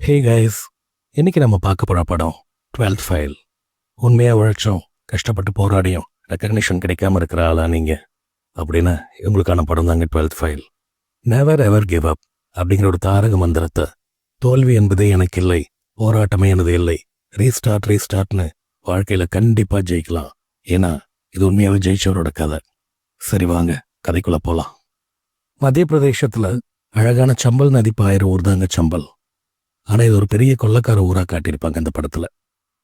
Hey guys, இன்னைக்கு நம்ம பார்க்க போகிற படம் 12th ஃபைல். உண்மையாக உழைச்சோம், கஷ்டப்பட்டு போராடியும் ரெக்கக்னிஷன் கிடைக்காம இருக்கிற ஆளா நீங்கள் அப்படின்னு உங்களுக்கான படம் தாங்க 12th file. Never ever give up அப்படிங்கிற ஒரு தாரக மந்திரத்தை, தோல்வி என்பதே எனக்கு இல்லை, போராட்டமே எனது இல்லை, ரீஸ்டார்ட்னு வாழ்க்கையில் கண்டிப்பாக ஜெயிக்கலாம். ஏன்னா இது உண்மையாகவே ஜெயிச்சவரோட கதை. சரி வாங்க கதைக்குள்ளே போகலாம். மத்திய பிரதேசத்தில் அழகான சம்பல் நதி பாயிற ஊர் தாங்க சம்பல். ஆனால் இது ஒரு பெரிய கொள்ளக்கார ஊராக காட்டியிருப்பாங்க இந்த படத்தில்.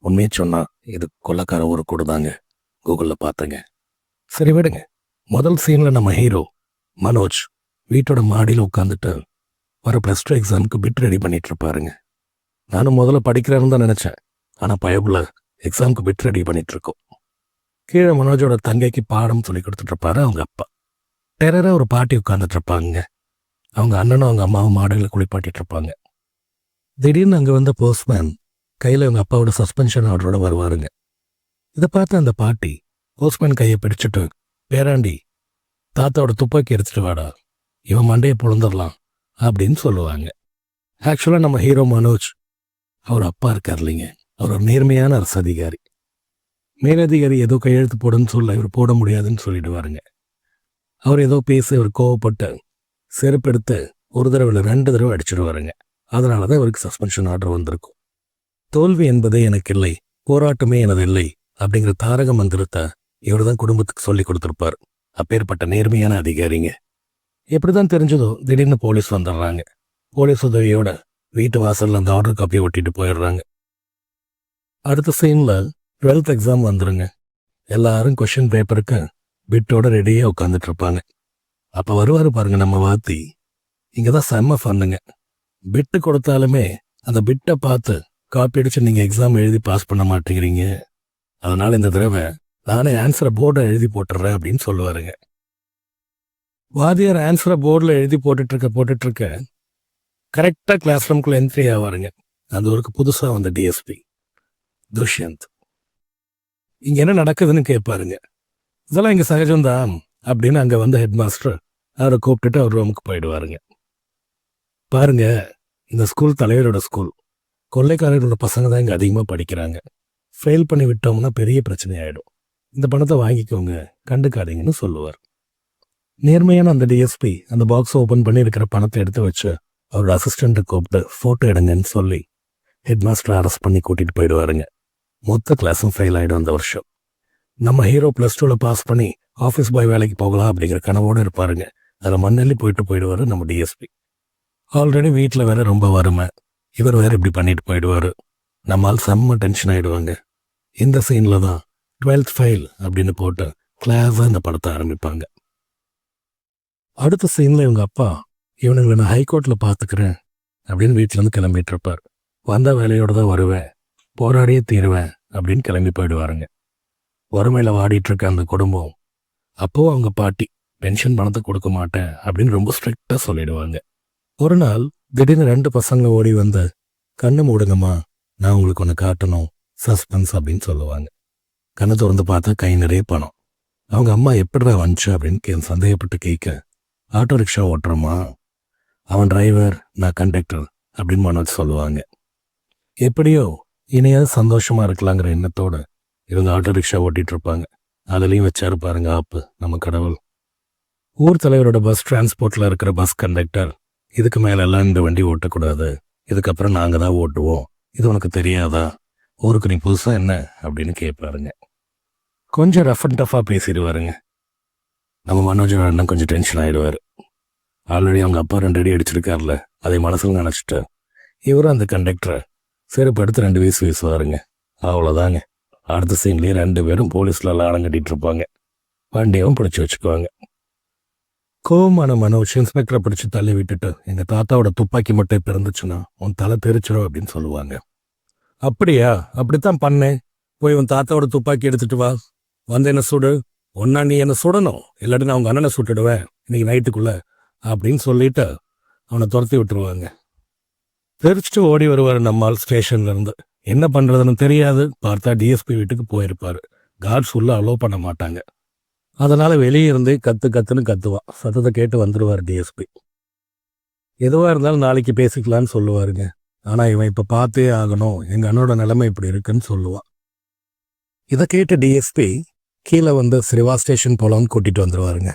உண்மையை சொன்னால் இது கொள்ளக்கார ஊர் கூட தாங்க. கூகுளில் பார்த்தேங்க. சரி விடுங்க. முதல் சீனில் நம்ம ஹீரோ மனோஜ் வீட்டோட மாடியில் உட்காந்துட்டு வர +2 எக்ஸாமுக்கு பிட் ரெடி பண்ணிட்டு இருப்பாருங்க. நானும் முதல்ல படிக்கிறேன்னு தான் நினச்சேன். ஆனால் பயபுல எக்ஸாமுக்கு பிட் ரெடி பண்ணிட்டு இருக்கோம். கீழே மனோஜோட தங்கைக்கு பாடம் சொல்லி கொடுத்துட்டு இருப்பாரு அவங்க அப்பா. டெரராக ஒரு பாட்டி உட்காந்துட்டு இருப்பாங்க. அவங்க அண்ணனும் அவங்க அம்மாவும் மாடுகளை குளிப்பாட்டிட்டு இருப்பாங்க. திடீர்னு அங்கே வந்த போஸ்ட்மேன் கையில் அவங்க அப்பாவோட சஸ்பென்ஷன் ஆர்டரோட வருவாருங்க. இதை பார்த்து அந்த பாட்டி போஸ்ட்மேன் கையை பிடிச்சிட்டு, பேராண்டி தாத்தாவோட துப்பாக்கி எடுத்துட்டு வாடா, இவன் மண்டையை பொழந்துடலாம் அப்படின்னு சொல்லுவாங்க. ஆக்சுவலாக நம்ம ஹீரோ மனோஜ், அவர் அப்பா இருக்கார் இல்லைங்க, அவர் ஒரு நேர்மையான அரசு அதிகாரி. மேலதிகாரி ஏதோ கையெழுத்து போடுன்னு சொல்ல இவர் போட முடியாதுன்னு சொல்லிடுவாருங்க. அவர் ஏதோ பேசி அவர் கோவப்பட்டு செருப்பெடுத்து ஒரு தடவை 2 தடவை அடிச்சிடுவாருங்க. அதனால தான் இவருக்கு சஸ்பென்ஷன் ஆர்டர் வந்திருக்கும். தோல்வி என்பதே எனக்கு இல்லை, போராட்டமே எனது இல்லை அப்படிங்கிற தாரக மந்திரத்தை இவர் தான் குடும்பத்துக்கு சொல்லி கொடுத்துருப்பார். அப்பேற்பட்ட நேர்மையான அதிகாரிங்க. எப்படி தான் தெரிஞ்சதோ திடீர்னு போலீஸ் வந்துடுறாங்க. போலீஸ் உதவியோட வீட்டு வாசலில் அந்த ஆர்டர் காப்பியை ஒட்டிட்டு போயிடுறாங்க. அடுத்த சீனில் 12th எக்ஸாம் வந்துருங்க. எல்லாரும் கொஷின் பேப்பருக்கு பிட்டோட ரெடியாக உட்காந்துட்டு இருப்பாங்க. அப்போ வருவார் பாருங்க நம்ம வாத்தி. இங்கே தான் செம்ம ஃபன்னுங்க. பிட்டு கொடுத்தாலுமே அந்த பிட்டை பார்த்து காப்பி அடிச்சு நீங்கள் எக்ஸாம் எழுதி பாஸ் பண்ண மாட்டேங்கிறீங்க, அதனால இந்த தடவை நானே ஆன்சரை போர்டை எழுதி போட்டுடுறேன் அப்படின்னு சொல்லுவாருங்க. வாத்தியார் ஆன்சரை போர்டில் எழுதி போட்டுட்ருக்க கரெக்டாக கிளாஸ் ரூம்குள்ளே என்ட்ரி ஆவாருங்க. அந்த ஊருக்கு புதுசாக வந்த டிஎஸ்பி துஷ்யந்த். இங்கே என்ன நடக்குதுன்னு கேட்பாருங்க. இதெல்லாம் இங்கே சகஜம்தான் அப்படின்னு அங்கே வந்த ஹெட் மாஸ்டர் அவரை கூப்பிட்டுட்டு அவர் ரூமுக்கு போயிடுவாருங்க. பாருங்க, இந்த ஸ்கூல் தலைவரோட ஸ்கூல். கொள்ளைக்காரர்களோட பசங்க தான் இங்கே அதிகமாக படிக்கிறாங்க. ஃபெயில் பண்ணி விட்டோம்னா பெரிய பிரச்சனை ஆகிடும். இந்த பணத்தை வாங்கிக்கோங்க, கண்டுக்காதீங்கன்னு சொல்லுவார். நேர்மையான அந்த டிஎஸ்பி அந்த பாக்ஸை ஓப்பன் பண்ணி இருக்கிற பணத்தை எடுத்து வச்சு அவரோட அசிஸ்டண்ட்டை கூப்பிட்டு ஃபோட்டோ எடுங்கன்னு சொல்லி ஹெட் மாஸ்டரை அரெஸ்ட் பண்ணி கூட்டிகிட்டு போயிடுவாருங்க. மொத்த கிளாஸும் ஃபெயில் ஆகிடும் அந்த வருஷம். நம்ம ஹீரோ +2ல் பாஸ் பண்ணி ஆஃபீஸ் பாய் வேலைக்கு போகலாம் அப்படிங்கிற கனவோடு இருப்பாருங்க. அதில் மண்ணள்ளி போயிடுவார் நம்ம டிஎஸ்பி. ஆல்ரெடி வீட்டில் வேற ரொம்ப வறுமை, இவர் வேற இப்படி பண்ணிட்டு போயிடுவார். நம்மால் செம்ம டென்ஷன் ஆகிடுவாங்க. இந்த சீனில் தான் 12th ஃபைல் அப்படின்னு போட்டு கிளாஸாக இந்த படத்தை ஆரம்பிப்பாங்க. அடுத்த சீனில் இவங்க அப்பா இவனுங்களை நான் ஹைகோர்ட்டில் பார்த்துக்கிறேன் அப்படின்னு வீட்டிலேருந்து கிளம்பிட்டு இருப்பார். வந்த வேலையோடு தான் வருவேன், போராடியே தீருவேன் அப்படின்னு கிளம்பி போயிடுவாருங்க. வறுமையில் வாடிட்டு இருக்க அந்த குடும்பம் அப்போ அவங்க பாட்டி பென்ஷன் பணத்தை கொடுக்க மாட்டேன் அப்படின்னு ரொம்ப ஸ்ட்ரிக்டாக சொல்லிடுவாங்க. ஒரு நாள் திடீர்னு 2 பசங்க ஓடி வந்து, கண்ணு மூடுங்கம்மா, நான் உங்களுக்கு ஒன்று காட்டணும், சஸ்பென்ஸ் அப்படின்னு சொல்லுவாங்க. கண்ணை திறந்து பார்த்தா கை நிறைய பணம். அவங்க அம்மா எப்படிடா வந்துச்சு அப்படின்னு சந்தேகப்பட்டு கேட்க, ஆட்டோ ரிக்ஷா ஓட்டுறோமா, அவன் டிரைவர், நான் கண்டக்டர் அப்படின்னு மனோஜ் சொல்லுவாங்க. எப்படியோ இனியாவது சந்தோஷமா இருக்கலாங்கிற எண்ணத்தோட இவங்க ஆட்டோ ரிக்ஷா ஓட்டிட்டு இருப்பாங்க. அதுலேயும் வச்சாரு பாருங்க ஆப்பு நம்ம கடவுள். ஊர் தலைவரோட பஸ் டிரான்ஸ்போர்ட்டில் இருக்கிற பஸ் கண்டக்டர், இதுக்கு மேலெல்லாம் இந்த வண்டி ஓட்டக்கூடாது, இதுக்கப்புறம் நாங்கள் தான் ஓட்டுவோம், இது உனக்கு தெரியாதா, ஊருக்கு நீ புதுசாக என்ன அப்படின்னு கேட்பாருங்க. கொஞ்சம் ரஃப் அண்ட் டஃபாக பேசிடுவாருங்க. நம்ம மனோஜோட அண்ணன் கொஞ்சம் டென்ஷன் ஆகிடுவார். ஆல்ரெடி அவங்க அப்பா 2 அடி அடிச்சிருக்காருல, அதை மனசில் நினச்சிட்டு இவரும் அந்த கண்டக்டரை செருப்பு எடுத்து 2 வீசு வீசுவாருங்க. அவ்வளோதாங்க. அடுத்த சீன்லேயே 2 பேரும் போலீஸில் எல்லாம் கட்டிட்டு இருப்பாங்க. வண்டியவும் பிடிச்சி வச்சுக்குவாங்க. கோவமான மனோஜ் இன்ஸ்பெக்டரை பிடிச்சி தள்ளி விட்டுட்டு, எங்கள் தாத்தாவோட துப்பாக்கி மட்டும் இப்போ இருந்துச்சுன்னா உன் தலை தெரிச்சிடும் அப்படின்னு சொல்லுவாங்க. அப்படியா, அப்படித்தான் பண்ணேன், போய் உன் தாத்தாவோட துப்பாக்கி எடுத்துட்டு வா, வந்து என்ன சுடு, ஒன்னா நீ என்ன சுடணும், இல்லாட்டி நான் அவங்க அண்ணனை சுட்டுடுவேன் இன்னைக்கு நைட்டுக்குள்ள அப்படின்னு சொல்லிட்டு அவனை துரத்தி விட்டுருவாங்க. தெரிச்சுட்டு ஓடி வருவார் நம்மால் ஸ்டேஷன்லேருந்து. என்ன பண்ணுறதுன்னு தெரியாது. பார்த்தா டிஎஸ்பி வீட்டுக்கு போயிருப்பார். கார்ட்ஸ் உள்ள அலோவ் பண்ண மாட்டாங்க. அதனால் வெளியே இருந்து கத்துன்னு கத்துவான். சத்தத்தை கேட்டு வந்துடுவார் டிஎஸ்பி. எதுவாக இருந்தாலும் நாளைக்கு பேசிக்கலான்னு சொல்லுவாருங்க. ஆனால் இவன் இப்போ பார்த்தே ஆகணும், எங்கள் அண்ணனோட நிலைமை இப்படி இருக்குன்னு சொல்லுவான். இதை கேட்ட டிஎஸ்பி கீழே வந்து சிறுவா ஸ்டேஷன் போகலான்னு கூட்டிகிட்டு வந்துடுவாருங்க.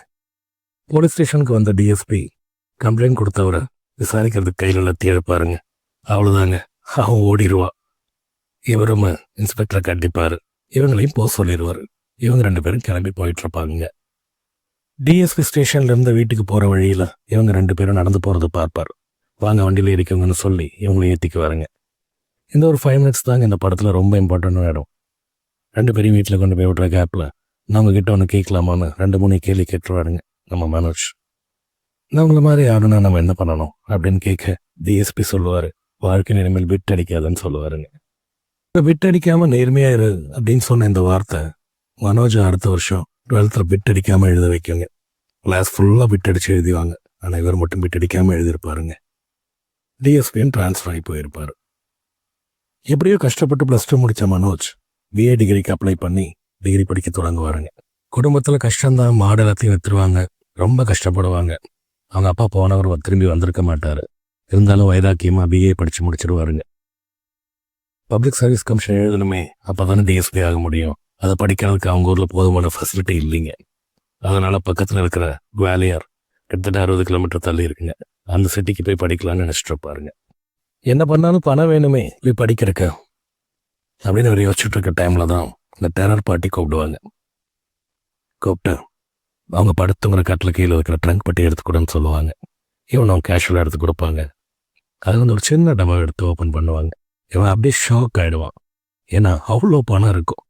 போலீஸ் ஸ்டேஷனுக்கு வந்த டிஎஸ்பி கம்ப்ளைண்ட் கொடுத்தவரை விசாரிக்கிறதுக்கு கையில் லத்தி எடுப்பாருங்க. அவ்வளோதாங்க, அவன் ஓடிடுவா. இவரும் இன்ஸ்பெக்டரை கண்டிப்பார், இவங்களையும் போக சொல்லிடுவார். இவங்க 2 பேரும் கிளம்பி போயிட்டுருப்பாங்க. டிஎஸ்பி ஸ்டேஷன்லேருந்து வீட்டுக்கு போகிற வழியில் இவங்க 2 பேரும் நடந்து போகிறத பார்ப்பார். வாங்க வண்டியில் ஏறிக்கவங்கன்னு சொல்லி இவங்களை ஏற்றிக்குவாருங்க. இந்த ஒரு 5 மினிட்ஸ் தாங்க இந்த படத்தில் ரொம்ப இம்பார்ட்டண்டான இடம். 2 பேரையும் வீட்டில் கொண்டு போய் விட்ற கேப்பில் நான் உங்ககிட்ட ஒன்று கேட்கலாமான்னு 2-3 கேள்வி கேட்டுருவாருங்க நம்ம மனோஜ். நான் உங்களை மாதிரி யாருன்னா நம்ம என்ன பண்ணணும் அப்படின்னு கேட்க டிஎஸ்பி சொல்லுவார், வாழ்க்கை இனிமேல் பிட் அடிக்காதுன்னு சொல்லுவாருங்க. இப்போ பிட் அடிக்காமல் நேர்மையாக இரு அப்படின்னு சொன்ன இந்த வார்த்தை மனோஜ் அடுத்த வருஷம் 12th பிட் அடிக்காமல் எழுத வைக்குங்க. கிளாஸ் ஃபுல்லாக பிட் அடித்து எழுதிவாங்க. ஆனால் இவர் மட்டும் பிட் அடிக்காமல் எழுதியிருப்பாருங்க. டிஎஸ்பியும் ட்ரான்ஸ்ஃபர் ஆகி போயிருப்பார். எப்படியோ கஷ்டப்பட்டு +2 முடித்த மனோஜ் பிஏ டிகிரிக்கு அப்ளை பண்ணி டிகிரி படிக்க தொடங்குவாருங்க. குடும்பத்தில் கஷ்டம்தான், மாடு எல்லாத்தையும் விற்றுருவாங்க, ரொம்ப கஷ்டப்படுவாங்க. அவங்க அப்பா போனவர் திரும்பி வந்திருக்க மாட்டார். இருந்தாலும் வைராக்கியமாக பிஏ படித்து முடிச்சிடுவாருங்க. பப்ளிக் சர்வீஸ் கமிஷன் எழுதணுமே, அப்போ தானே டிஎஸ்பி ஆக முடியும். அதை படிக்கிறதுக்கு அவங்க ஊரில் போதுமான ஃபெசிலிட்டி இல்லைங்க. அதனால் பக்கத்தில் இருக்கிற குவாலியர் கிட்டத்தட்ட 60 கிலோமீட்டர் தள்ளி இருக்குங்க. அந்த சிட்டிக்கு போய் படிக்கலாம்னு நினச்சிட்டு இருப்பாருங்க. என்ன பண்ணாலும் பணம் வேணுமே போய் படிக்கிறக்க அப்படின்னு அவர் யோசிச்சுட்டு இருக்க டைமில் தான் இந்த டெரர் பார்ட்டி கூப்பிடுவாங்க. கூப்பிட்டு அவங்க படுத்துங்கிற கட்டில் கீழே இருக்கிற ட்ரங்க் பட்டி எடுத்துக்கூடன்னு சொல்லுவாங்க. இவன் அவங்க கேஷுவலாக எடுத்து கொடுப்பாங்க. அது வந்து ஒரு சின்ன டப்பா எடுத்து ஓப்பன் பண்ணுவாங்க. இவன் அப்படியே ஷாக் ஆகிடுவான். ஏன்னா அவ்வளோ பணம் இருக்கும்.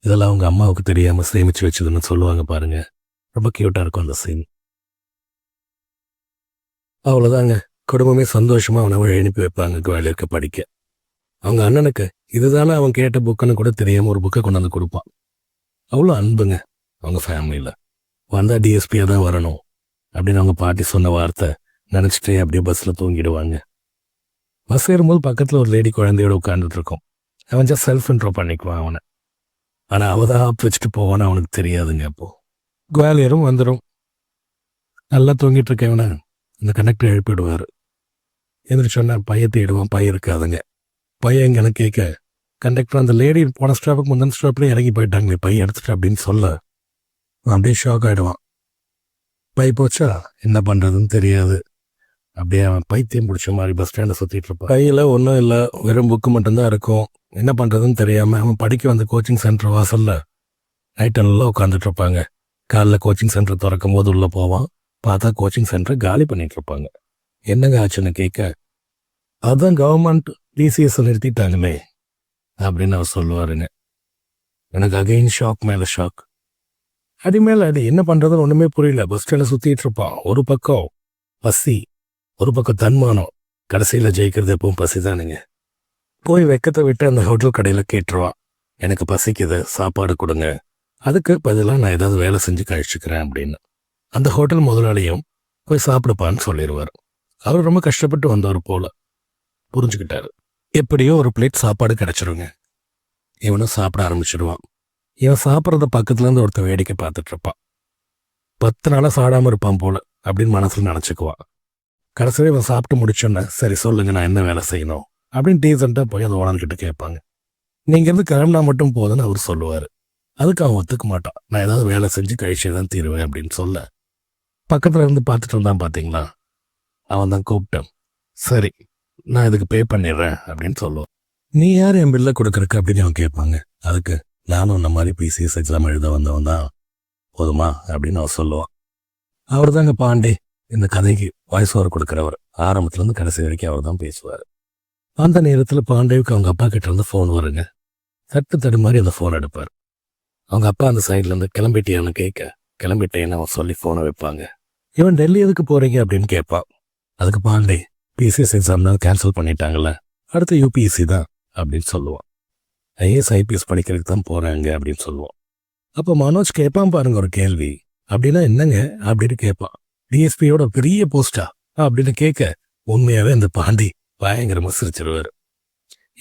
இதெல்லாம் அவங்க அம்மாவுக்கு தெரியாமல் சேமித்து வச்சதுன்னு சொல்லுவாங்க பாருங்க. ரொம்ப க்யூட்டாக இருக்கும் அந்த சீன். அவ்வளோதாங்க, குடும்பமே சந்தோஷமாக அவனை வழி அனுப்பி வைப்பாங்க குவாலியருக்கு படிக்க. அவங்க அண்ணனுக்கு இதுதானே அவன் கேட்ட புக்குன்னு கூட தெரியாமல் ஒரு புக்கை கொண்டாந்து கொடுப்பான். அவ்வளோ அன்புங்க அவங்க ஃபேமிலியில். வந்தால் டிஎஸ்பியாக தான் வரணும் அப்படின்னு அவங்க பாட்டி சொன்ன வார்த்தை நினச்சிட்டே அப்படியே பஸ்ஸில் தூங்கிடுவாங்க. பஸ் ஏறும்போது பக்கத்தில் ஒரு லேடி குழந்தையோட உட்காந்துட்டு இருக்கும். அவன் ஜஸ்ட் செல்ஃப் இன்ட்ரோ பண்ணிக்குவான் அவனை. ஆனால் அவள் தான் ஆப் வச்சுட்டு போவான்னு அவனுக்கு தெரியாதுங்க. அப்போது குவாலியரும் வந்துடும். நல்லா தூங்கிட்டு இருக்கவனை இந்த கண்டக்டர் எழுப்பிடுவார். எந்திரிச்சு சொன்னால் பையன் தேடுவான், பையன் இருக்காதுங்க. பையன் எங்கே கேட்க கண்டக்டர் அந்த லேடி போன ஸ்டாப்புக்கு முந்தின ஸ்டாப்லேயே இறங்கி போயிட்டாங்களே, பையன் எடுத்துட்டு அப்படின்னு சொல்ல அப்படியே ஷாக் ஆகிடுவான். பை போச்சா என்ன பண்ணுறதுன்னு தெரியாது. அப்படியே அவன் பைத்தியம் பிடிச்ச மாதிரி பஸ் ஸ்டாண்டை சுற்றிட்டு இருப்பான். கையில் ஒன்றும் இல்லை, வெறும் புக்கு மட்டும்தான் இருக்கும். என்ன பண்ணுறதுன்னு தெரியாமல் அவன் படிக்க வந்த கோச்சிங் சென்டர் வாசலில் நைட்டெல்லாம் உட்காந்துட்டு இருப்பாங்க. காலைல கோச்சிங் சென்டர் திறக்கும் போது உள்ளே போவான். பார்த்தா கோச்சிங் சென்டரை காலி பண்ணிட்டு இருப்பாங்க. என்னங்க ஆச்சுன்னு கேட்க, அதுதான் கவர்மெண்ட் டிசிஎஸ் நிறுத்திட்டாங்களே அப்படின்னு அவர் சொல்லுவாருங்க. எனக்கு அகைன் ஷாக் மேலே ஷாக். அடி மேலே அடி, என்ன பண்ணுறதுன்னு ஒன்றுமே புரியல. பஸ் ஸ்டாண்டை சுற்றிட்டு இருப்பான். ஒரு பக்கம் பசி, ஒரு பக்கம் தன்மானம். கடைசியில் ஜெயிக்கிறது எப்பவும் பசி தானுங்க. போய் வெக்கத்தை விட்டு அந்த ஹோட்டல் கடையில் கேட்டுருவான், எனக்கு பசிக்குது, சாப்பாடு கொடுங்க, அதுக்கு பதிலாக நான் ஏதாவது வேலை செஞ்சு கழிச்சுக்கிறேன் அப்படின்னு. அந்த ஹோட்டல் முதலாளியும் போய் சாப்பிடுப்பான்னு சொல்லிடுவார். அவர் ரொம்ப கஷ்டப்பட்டு வந்தவர் போல புரிஞ்சுக்கிட்டாரு. எப்படியோ ஒரு பிளேட் சாப்பாடு கிடச்சிருங்க. இவனும் சாப்பிட ஆரம்பிச்சிடுவான். இவன் சாப்பிட்றத பக்கத்துலேருந்து ஒருத்தர் வேடிக்கை பார்த்துட்டு இருப்பான். 10 நாளாக சாடாமல் இருப்பான் போல அப்படின்னு மனசில் நினச்சிக்குவான். கடைசியில் இவன் சாப்பிட்டு முடிச்சோன்னே, சரி சொல்லுங்க நான் என்ன வேலை செய்யணும் அப்படின்னு டீசெண்டாக போய் அந்த ஓனர்கிட்ட கேட்பாங்க. நீங்கள் இருந்து கிளம்புனா மட்டும் போதுன்னு அவர் சொல்லுவார். அதுக்கு அவன் ஒத்துக்க மாட்டான். நான் ஏதாவது வேலை செஞ்சு கழிச்சே தான் தீருவேன் அப்படின்னு சொல்ல, பக்கத்தில் இருந்து பார்த்துட்டு இருந்தான் பார்த்தீங்களா, அவன் தான் கூப்பிட்டான். சரி நான் இதுக்கு பே பண்ணிடுறேன் அப்படின்னு சொல்லுவான். நீ யார் என் பில்லை கொடுக்குறக்கு அப்படின்னு அவன் கேட்பாங்க. அதுக்கு நானும் இந்த மாதிரி பிசிஎஸ் எக்ஸாம் எழுத வந்தவன் தான், போதுமா அப்படின்னு அவன் சொல்லுவான். அவர் தாங்க பாண்டே, இந்த கதைக்கு வாய்ஸ் ஓவர் கொடுக்குறவர். ஆரம்பத்துலேருந்து கடைசி வரைக்கும் அவர் தான் பேசுவார். அந்த நேரத்தில் பாண்டேவுக்கு அவங்க அப்பா கிட்ட இருந்து ஃபோன் வருங்க. தட்டு மாதிரி அந்த ஃபோன் எடுப்பார். அவங்க அப்பா அந்த சைட்லேருந்து கிளம்பிட்டியான்னு கேட்க, கிளம்பிட்டேன்னு அவன் சொல்லி ஃபோனை வைப்பாங்க. இவன் டெல்லி எதுக்கு போகிறீங்க அப்படின்னு கேட்பான். அதுக்கு பாண்டே, பிசிஎஸ் எக்ஸாம் தான் கேன்சல் பண்ணிட்டாங்கல்ல, அடுத்து யூபிஎஸ்சி தான் அப்படின்னு சொல்லுவான். ஐஏஎஸ் ஐபிஎஸ் படிக்கிறதுக்கு தான் போகிறாங்க அப்படின்னு சொல்லுவான். அப்போ மனோஜ் கேட்பான் பாருங்க ஒரு கேள்வி, அப்படின்னா என்னங்க அப்படின்னு கேட்பான். டிஎஸ்பியோட பெரிய போஸ்டா அப்படின்னு கேட்க, உண்மையாகவே அந்த பாண்டி பயங்கரமாக சிரிச்சிருவார்.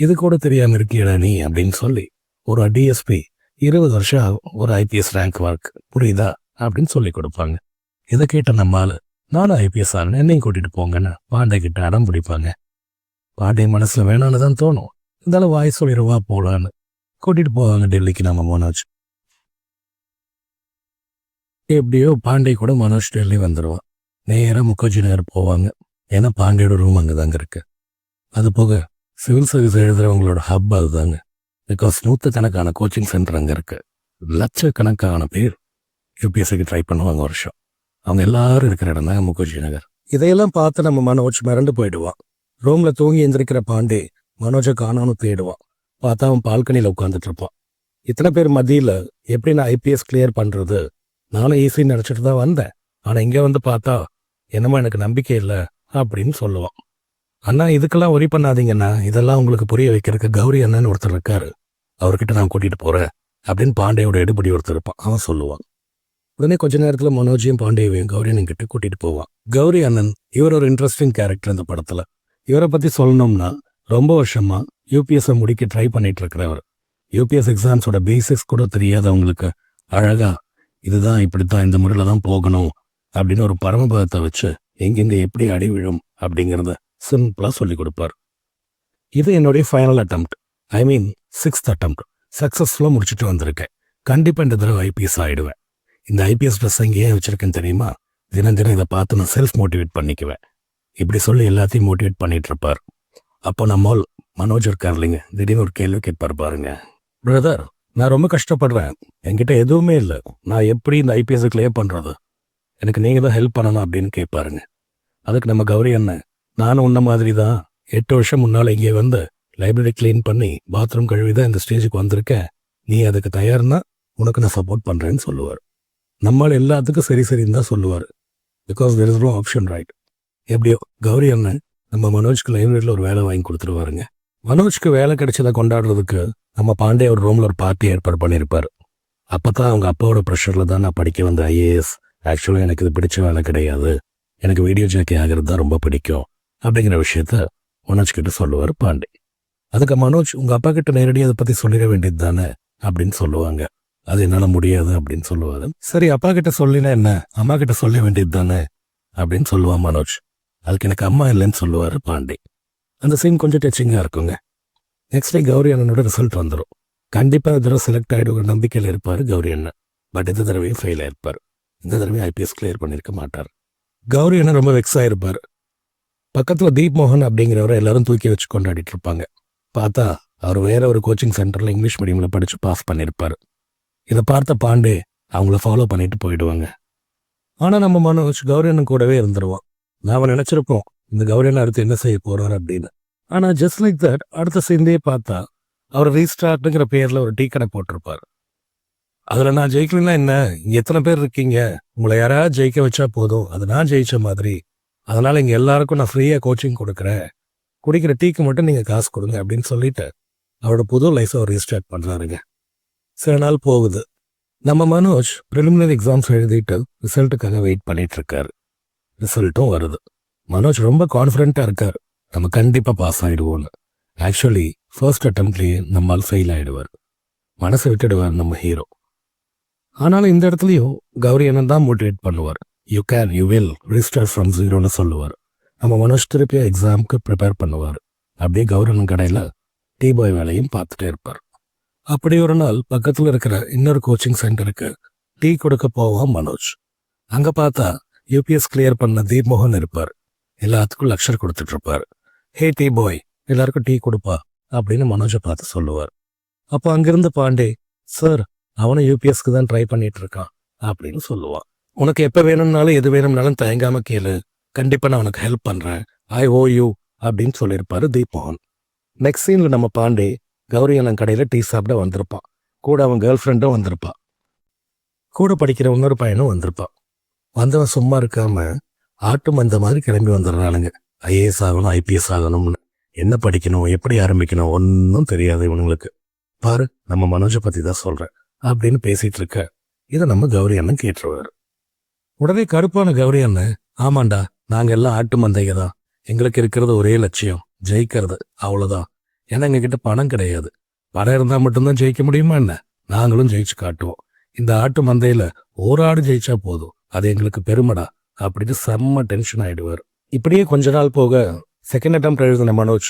இது கூட தெரியாமல் இருக்கியடா நீ அப்படின்னு சொல்லி, ஒரு டிஎஸ்பி 20 வருஷம் ஆகும் ஒரு ஐபிஎஸ் ரேங்க் மார்க், புரியுதா அப்படின்னு சொல்லி கொடுப்பாங்க. இதை கேட்ட நம்மால், நானும் ஐபிஎஸ் ஆனேன், என்னையும் கூட்டிகிட்டு போங்கன்னு பாண்டே கிட்ட அடம் பிடிப்பாங்க. பாண்டிய மனசுல வேணான்னு தான் தோணும். இருந்தாலும் வாய் சொல்லிடுவா போலான்னு கூட்டிட்டு போவாங்க டெல்லிக்கு நம்ம மனோஜ். எப்படியோ பாண்டே கூட மனோஜ் டெல்லி வந்துடுவான். நேராக முகர்ஜி நகர் போவாங்க. ஏன்னா பாண்டியோட ரூம் அங்கே தாங்க இருக்கு. அது போக சிவில் சர்வீஸ் எழுதுறவங்களோட ஹப் அதுதாங்க. பிகாஸ் நூற்றுக்கணக்கான கோச்சிங் சென்டர் அங்கே இருக்கு. லட்சக்கணக்கான பேர் யூபிஎஸ்சிக்கு ட்ரை பண்ணுவாங்க வருஷம். அவங்க எல்லாரும் இருக்கிற இடம் தாங்க முகர்ஜி நகர். இதையெல்லாம் பார்த்து நம்ம மனோஜ் மிரண்டு போயிடுவான். ரூம்ல தூங்கி எந்திரிக்கிற பாண்டே மனோஜை காணாம தேடுவான். பார்த்தா அவன் பால்கனியில் உட்காந்துட்டு இருப்பான். இத்தனை பேர் மத்தியில் எப்படி நான் ஐபிஎஸ் கிளியர் பண்ணுறது, நானும் ஈஸின்னு நினச்சிட்டு தான் வந்தேன். ஆனால் இங்கே வந்து பார்த்தா என்னமோ எனக்கு நம்பிக்கை இல்லை அப்படின்னு சொல்லுவான். அண்ணா இதுக்கெல்லாம் ஒரி பண்ணாதீங்கண்ணா, இதெல்லாம் உங்களுக்கு புரிய வைக்கிறதுக்கு கௌரி அண்ணன் ஒருத்தர் இருக்காரு, அவர்கிட்ட நான் கூட்டிகிட்டு போகிறேன் அப்படின்னு பாண்டேயோட எடுபடி ஒருத்தர் இருப்பான். அவன் சொல்லுவான். உடனே கொஞ்ச நேரத்தில் மனோஜையும் பாண்டேவையும் கௌரி அண்ணன் கிட்ட கூட்டிகிட்டு போவான். கௌரி அண்ணன் இவர் ஒரு இன்ட்ரெஸ்டிங் கேரக்டர் இந்த படத்தில். இவரை பற்றி சொல்லணும்னா ரொம்ப வருஷமா யூபிஎஸ்ஸை முடிக்க ட்ரை பண்ணிட்டு இருக்கிறவர். யூபிஎஸ் எக்ஸாம்ஸோட பேசிக்ஸ் கூட தெரியாதவங்களுக்கு அழகா இதுதான் இப்படித்தான் இந்த முறையில் தான் போகணும் அப்படின்னு ஒரு பரமபதத்தை வச்சு எங்கெங்க எப்படி அடி விழும் அப்படிங்கிறத சிம்பிளாக சொல்லி கொடுப்பார். இது என்னுடைய ஃபைனல் அட்டம்ப்ட், ஐ மீன் 6th அட்டம்ப்ட். சக்ஸஸ்ஃபுல்லாக முடிச்சுட்டு வந்திருக்கேன். கண்டிப்பாக இந்த தடவை ஐபிஎஸ் ஆகிடுவேன். இந்த ஐபிஎஸ் ட்ரெஸ் இங்கே ஏன் வச்சிருக்கேன்னு தெரியுமா? தினம் தினம் இதை பார்த்து நான் செல்ஃப் மோட்டிவேட் பண்ணிக்குவேன். இப்படி சொல்லி எல்லாத்தையும் மோட்டிவேட் பண்ணிட்டு இருப்பார். அப்போ நம்மால் மனோஜ் இருக்கார் இல்லைங்க, திடீர்னு ஒரு கேள்வி கேட்பார் பாருங்க. பிரதர், நான் ரொம்ப கஷ்டப்படுறேன், என்கிட்ட எதுவுமே இல்லை, நான் எப்படி இந்த ஐபிஎஸ் கிளியர் பண்ணுறது, எனக்கு நீங்கள் தான் ஹெல்ப் பண்ணணும் அப்படின்னு கேட்பாருங்க. அதுக்கு நம்ம கௌரி அண்ணன், நானும் உன்ன மாதிரி தான் 8 வருஷம் முன்னால் இங்கே வந்து லைப்ரரி கிளீன் பண்ணி பாத்ரூம் கழுவி தான் இந்த ஸ்டேஜுக்கு வந்திருக்கேன், நீ அதுக்கு தயார்னா உனக்கு நான் சப்போர்ட் பண்ணுறேன்னு சொல்லுவார். நம்மளால் எல்லாத்துக்கும் சரி சரின்னு தான் சொல்லுவார். Because there is no option, right? எப்படியோ கௌரி அண்ணன் நம்ம மனோஜ்க்கு லைப்ரரியில் ஒரு வேலை வாங்கி கொடுத்துருவாருங்க. மனோஜ்க்கு வேலை கிடைச்சதை கொண்டாடுறதுக்கு நம்ம பாண்டே ஒரு ரூமில் ஒரு பார்ட்டி ஏற்பாடு பண்ணியிருப்பார். அப்போ தான் அவங்க அப்பாவோட ப்ரெஷரில் தான் நான் படிக்க வந்த ஐஏஎஸ். ஆக்சுவலாக எனக்கு இது பிடிச்ச வேலை கிடையாது, எனக்கு வீடியோ ஜாக்கி ஆகிறது தான் ரொம்ப பிடிக்கும் அப்படிங்கிற விஷயத்த மனோஜ் கிட்ட சொல்லுவார் பாண்டே. அதுக்கு மனோஜ், உங்கள் அப்பா கிட்ட நேரடியாக அதை பற்றி சொல்லிட வேண்டியது தானே அப்படின்னு சொல்லுவாங்க. அது என்னால் முடியாது அப்படின்னு சொல்லுவாரு. சரி, அப்பா கிட்ட சொல்லினா என்ன, அம்மா கிட்ட சொல்ல வேண்டியது தானே அப்படின்னு சொல்லுவான் மனோஜ். அதுக்கு எனக்கு அம்மா இல்லைன்னு சொல்லுவார் பாண்டே. அந்த சீன் கொஞ்சம் டச்சிங்காக இருக்குங்க. நெக்ஸ்ட் டே கௌரி அண்ணனோட ரிசல்ட் வந்துடும். கண்டிப்பாக இந்த தடவை செலக்ட் ஆகிடுங்கிற நம்பிக்கையில் இருப்பார் கௌரி அண்ணன். பட் இந்த தடவையும் ஃபெயில் ஆயிருப்பார். இந்த தடவையும் ஐபிஎஸ் கிளியர் பண்ணியிருக்க மாட்டார். கௌரி அண்ணன் ரொம்ப வெக்ஸ் ஆயிருப்பார். பக்கத்தில் தீப் மோகன் அப்படிங்கிறவரை எல்லாரும் தூக்கி வச்சு கொண்டாடிட்டு இருப்பாங்க. பார்த்தா அவர் வேற ஒரு கோச்சிங் சென்டரில் இங்கிலீஷ் மீடியமில் படித்து பாஸ் பண்ணியிருப்பார். இதை பார்த்த பாண்டே அவங்கள ஃபாலோ பண்ணிட்டு போயிடுவாங்க. ஆனால் நம்ம மனோஜ் கௌரி அண்ணன் கூடவே இருந்துருவான். நாம் நினச்சிருப்போம் இந்த கௌரி அண்ணன் அடுத்து என்ன செய்ய போகிறார் அப்படின்னு. ஆனால் ஜஸ்ட் லைக் தட் அடுத்த சீன்லேயே பார்த்தா அவர் ரீஸ்டார்ட்டுங்கிற பேரில் ஒரு டீ கடை போட்டிருப்பார். அதில் நான் ஜெயிக்கலன்னா என்ன, இங்கே எத்தனை பேர் இருக்கீங்க, உங்களை யாராவது ஜெயிக்க வச்சா போதும், அது நான் ஜெயிச்ச மாதிரி, அதனால் இங்கே எல்லாருக்கும் நான் ஃப்ரீயாக கோச்சிங் கொடுக்குறேன், குடிக்கிற டீக்கு மட்டும் நீங்கள் காசு கொடுங்க அப்படின்னு சொல்லிட்டு அவரோட புது லைஃப்பை அவர் ரீஸ்டார்ட் பண்ணுறாருங்க. சில நாள் போகுது. நம்ம மனோஜ் ப்ரிலிமினரி எக்ஸாம்ஸ் எழுதிட்டு ரிசல்ட்டுக்காக வெயிட் பண்ணிட்டு இருக்காரு. ரிசல்ட்டும் வருது. மனோஜ் ரொம்ப கான்ஃபிடென்ட்டாக இருக்கார், நம்ம கண்டிப்பாக பாஸ் ஆகிடுவோன்னு. ஆக்சுவலி ஃபர்ஸ்ட் அட்டம்ப்ட்லேயே நம்மால் ஃபெயில் ஆகிடுவார். மனசை விட்டுடுவார் நம்ம ஹீரோ. ஆனாலும் இந்த இடத்துலையும் கௌரி அண்ணன் தான் மோட்டிவேட் பண்ணுவார். You can, you will, restart from ஜீரோன்னு சொல்லுவார். நம்ம மனோஜ் திருப்பி எக்ஸாமுக்கு ப்ரிப்பேர் பண்ணுவார். அப்படியே கௌரி அண்ணன் கடையில் டீ பாய் வேலையும் பார்த்துட்டே இருப்பார். அப்படி ஒரு நாள் பக்கத்தில் இருக்கிற இன்னொரு கோச்சிங் சென்டருக்கு டீ கொடுக்க போவான் மனோஜ். அங்கே பார்த்தா யூபிஎஸ் கிளியர் பண்ண தீப் மோகன் இருப்பார். எல்லாத்துக்கும் லக்ஷர் கொடுத்துட்டு இருப்பார். ஹே டீ பாய், எல்லாருக்கும் டீ கொடுப்பா அப்படின்னு மனோஜை பார்த்து சொல்லுவார். அப்போ அங்கிருந்து பாண்டே, சார் அவனும் யூபிஎஸ்க்கு தான் ட்ரை பண்ணிட்டு இருக்கான் அப்படின்னு சொல்லுவான். உனக்கு எப்போ வேணும்னாலும் எது வேணும்னாலும் தயங்காம கேளு, கண்டிப்பாக நான் உனக்கு ஹெல்ப் பண்ணுறேன், ஐ ஓ யூ அப்படின்னு சொல்லியிருப்பாரு தீப் மோகன். நெக்ஸ்ட் சீனில் நம்ம பாண்டே கௌரி அண்ணன் கடையில் டீ சாப்பிட வந்திருப்பான். கூட அவன் கேர்ள் ஃப்ரெண்டும் வந்திருப்பான். கூட படிக்கிற இன்னொரு பையனும் வந்திருப்பான். வந்தவன் சும்மா இருக்காம ஆட்டு மந்த மாதிரி கிளம்பி வந்துடுறானுங்க. ஐஏஎஸ் ஆகணும், ஐபிஎஸ் ஆகணும்னு. என்ன படிக்கணும், எப்படி ஆரம்பிக்கணும் ஒன்றும் தெரியாது இவனுங்களுக்கு. பாரு, நம்ம மனோஜை பற்றி தான் சொல்கிறேன் அப்படின்னு பேசிகிட்டு இருக்க இதை நம்ம கௌரி அண்ணன் கேட்டுருவார். உடனே கருப்பான கௌரி அண்ணன், ஆமாண்டா, நாங்கள் எல்லாம் ஆட்டு மந்தைங்க தான், எங்களுக்கு இருக்கிறது ஒரே லட்சியம், ஜெயிக்கிறது, அவ்வளோதான். ஏன்னா எங்ககிட்ட பணம் கிடையாது, பணம் இருந்தால் மட்டும்தான் ஜெயிக்க முடியுமா என்ன, நாங்களும் ஜெயிச்சு காட்டுவோம், இந்த ஆட்டு மந்தையில் ஒரு ஆடு ஜெயிச்சா போதும், அது எங்களுக்கு பெருமைடா அப்படின்னு செம்ம டென்ஷன் ஆகிடுவார். இப்படியே கொஞ்ச நாள் போக செகண்ட் அட்டம்ப்ட் எழுதின மனோஜ்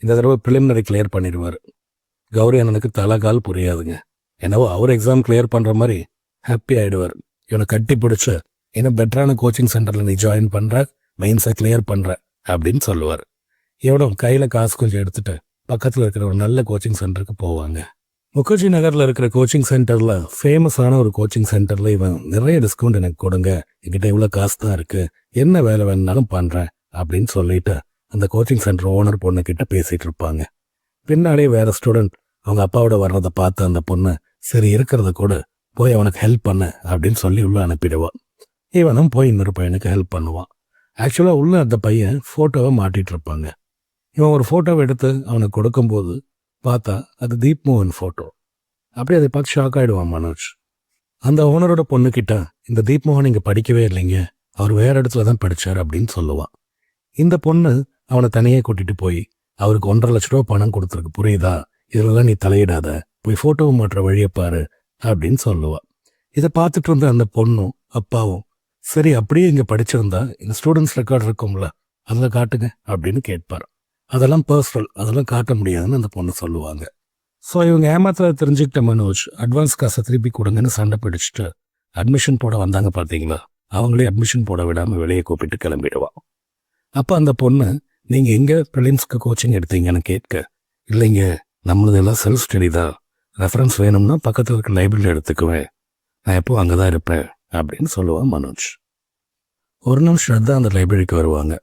இந்த தடவை ப்ரிலிமினரி கிளியர் பண்ணிடுவார். கௌரி அண்ணனுக்கு தலகால் புரியாதுங்க. என்னவோ அவர் எக்ஸாம் கிளியர் பண்ணுற மாதிரி ஹாப்பி ஆகிடுவார். இவனை கட்டி பிடிச்ச இன்னும் பெட்டரான கோச்சிங் சென்டரில் நீ ஜாயின் பண்ணுற, மெயின்ஸை கிளியர் பண்ணுற அப்படின்னு சொல்லுவார். இவனும் கையில் காசு கொஞ்சம் எடுத்துகிட்டு பக்கத்தில் இருக்கிற ஒரு நல்ல கோச்சிங் சென்டருக்கு போவாங்க. முகர்ஜி நகரில் இருக்கிற கோச்சிங் சென்டரில் ஃபேமஸான ஒரு கோச்சிங் சென்டரில் இவன் நிறைய டிஸ்கவுண்ட் எனக்கு கொடுங்க, என்கிட்ட இவ்வளோ காசு தான் இருக்குது, என்ன வேலை வேணுனாலும் பண்ணுறேன் அப்படின்னு சொல்லிட்டு அந்த கோச்சிங் சென்டர் ஓனர் பொண்ணுக்கிட்ட பேசிகிட்டு இருப்பாங்க. பின்னாடியே வேறு ஸ்டூடெண்ட் அவங்க அப்பாவோட வர்றதை பார்த்து அந்த பொண்ணு சரி இருக்கிறத கூட போய் அவனுக்கு ஹெல்ப் பண்ணு அப்படின்னு சொல்லி உள்ளே அனுப்பிடுவான். இவனும் போய் இன்னொரு பையனுக்கு ஹெல்ப் பண்ணுவான். ஆக்சுவலாக உள்ள அந்த பையன் ஃபோட்டோவை மாட்டிகிட்டு இருப்பாங்க. இவன் ஒரு ஃபோட்டோவை எடுத்து அவனுக்கு கொடுக்கும்போது பார்த்தா அது தீப் மோகன் ஃபோட்டோ. அப்படியே அதை பார்த்து ஷாக் ஆகிடுவான் மனோஜ். அந்த ஓனரோட பொண்ணுக்கிட்ட இந்த தீப் மோகன் இங்கே படிக்கவே இல்லைங்க, அவர் வேறு இடத்துல தான் படித்தார் அப்படின்னு சொல்லுவான். இந்த பொண்ணு அவனை தனியாக கூட்டிகிட்டு போய் அவருக்கு 1.5 லட்ச ரூபா பணம் கொடுத்துருக்கு, புரியுதா, இதெல்லாம் நீ தலையிடாத, போய் ஃபோட்டோவை மாற்ற வழியை பாரு அப்படின்னு சொல்லுவாள். இதை பார்த்துட்டு இருந்த அந்த பொண்ணும் அப்பாவும் சரி அப்படியே இங்கே படிச்சிருந்தா இந்த ஸ்டூடெண்ட்ஸ் ரெக்கார்ட் இருக்கும்ல அதில் காட்டுங்க அப்படின்னு கேட்பார். அதெல்லாம் பர்சனல், அதெல்லாம் காட்ட முடியாதுன்னு அந்த பொண்ணு சொல்லுவாங்க. ஸோ இவங்க ஏமாத்திர தெரிஞ்சுக்கிட்ட மனோஜ் அட்வான்ஸ் காசை திருப்பி கொடுங்கன்னு சண்டை பிடிச்சிட்டு அட்மிஷன் போட வந்தாங்க பார்த்தீங்களா, அவங்களே அட்மிஷன் போட விடாமல் வெளியே கூப்பிட்டு கிளம்பிடுவான். அப்போ அந்த பொண்ணு நீங்கள் எங்கே ப்ரிலிம்ஸ்க்கு கோச்சிங் எடுத்தீங்கன்னு கேட்க, இல்லைங்க நம்மளதெல்லாம் செல்ஃப் ஸ்டடி தான், ரெஃபரன்ஸ் வேணும்னா பக்கத்தில் இருக்க லைப்ரரியில் எடுத்துக்குவேன், நான் எப்போ அங்கே தான் இருப்பேன் அப்படின்னு சொல்லுவான் மனோஜ். ஒரு நாள் ஸ்ரத்தா அந்த லைப்ரரிக்கு வருவாங்க.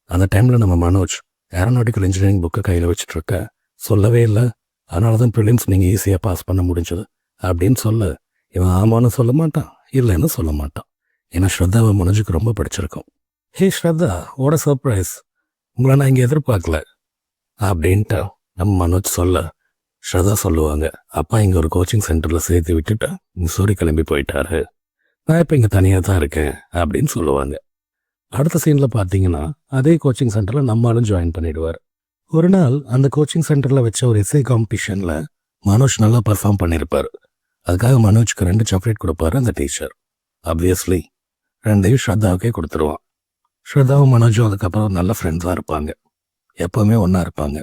அந்த டைமில் நம்ம மனோஜ் ஏரோநாட்டிக்கல் இன்ஜினியரிங் புக்கை கையில் வச்சுட்ருக்க, சொல்லவே இல்லை, அதனால தான் ப்ரிலிம்ஸ் நீங்கள் ஈஸியாக பாஸ் பண்ண முடிஞ்சது அப்படின்னு சொல்ல, இவன் ஆமான்னு சொல்ல மாட்டான், இல்லைன்னு சொல்ல மாட்டான். ஏன்னா ஸ்ரத்தாவை மனோஜுக்கு ரொம்ப பிடிச்சிருக்கும். ஹே ஸ்ரத்தா, ஓட சர்ப்ரைஸ், உங்களை நான் இங்கே எதிர்பார்க்கல அப்படின்ட்டு நம்ம மனோஜ் சொல்ல, ஸ்ரதா சொல்லுவாங்க, அப்பா இங்கே ஒரு கோச்சிங் சென்டரில் சேர்த்து விட்டுட்டு மிசோரி கிளம்பி போயிட்டாரு, நான் இப்போ இங்கே தனியாக தான் இருக்கேன் அப்படின்னு சொல்லுவாங்க. அடுத்த சீனில் பார்த்தீங்கன்னா அதே கோச்சிங் சென்டரில் நம்மளும் ஜாயின் பண்ணிடுவார். ஒரு நாள் அந்த கோச்சிங் சென்டரில் வச்ச ஒரு எஸ்ஏ காம்படிஷனில் மனோஜ் நல்லா பர்ஃபார்ம் பண்ணியிருப்பார். அதுக்காக மனோஜ்க்கு 2 சாக்லேட் கொடுப்பாரு அந்த டீச்சர். ஆப்வியஸ்லி 2 ஸ்ரத்தாவுக்கே கொடுத்துருவான். ஸ்ரத்தாவும் மனோஜும் அதுக்கப்புறம் நல்ல ஃப்ரெண்ட்ஸாக இருப்பாங்க, எப்போவுமே ஒன்றா இருப்பாங்க.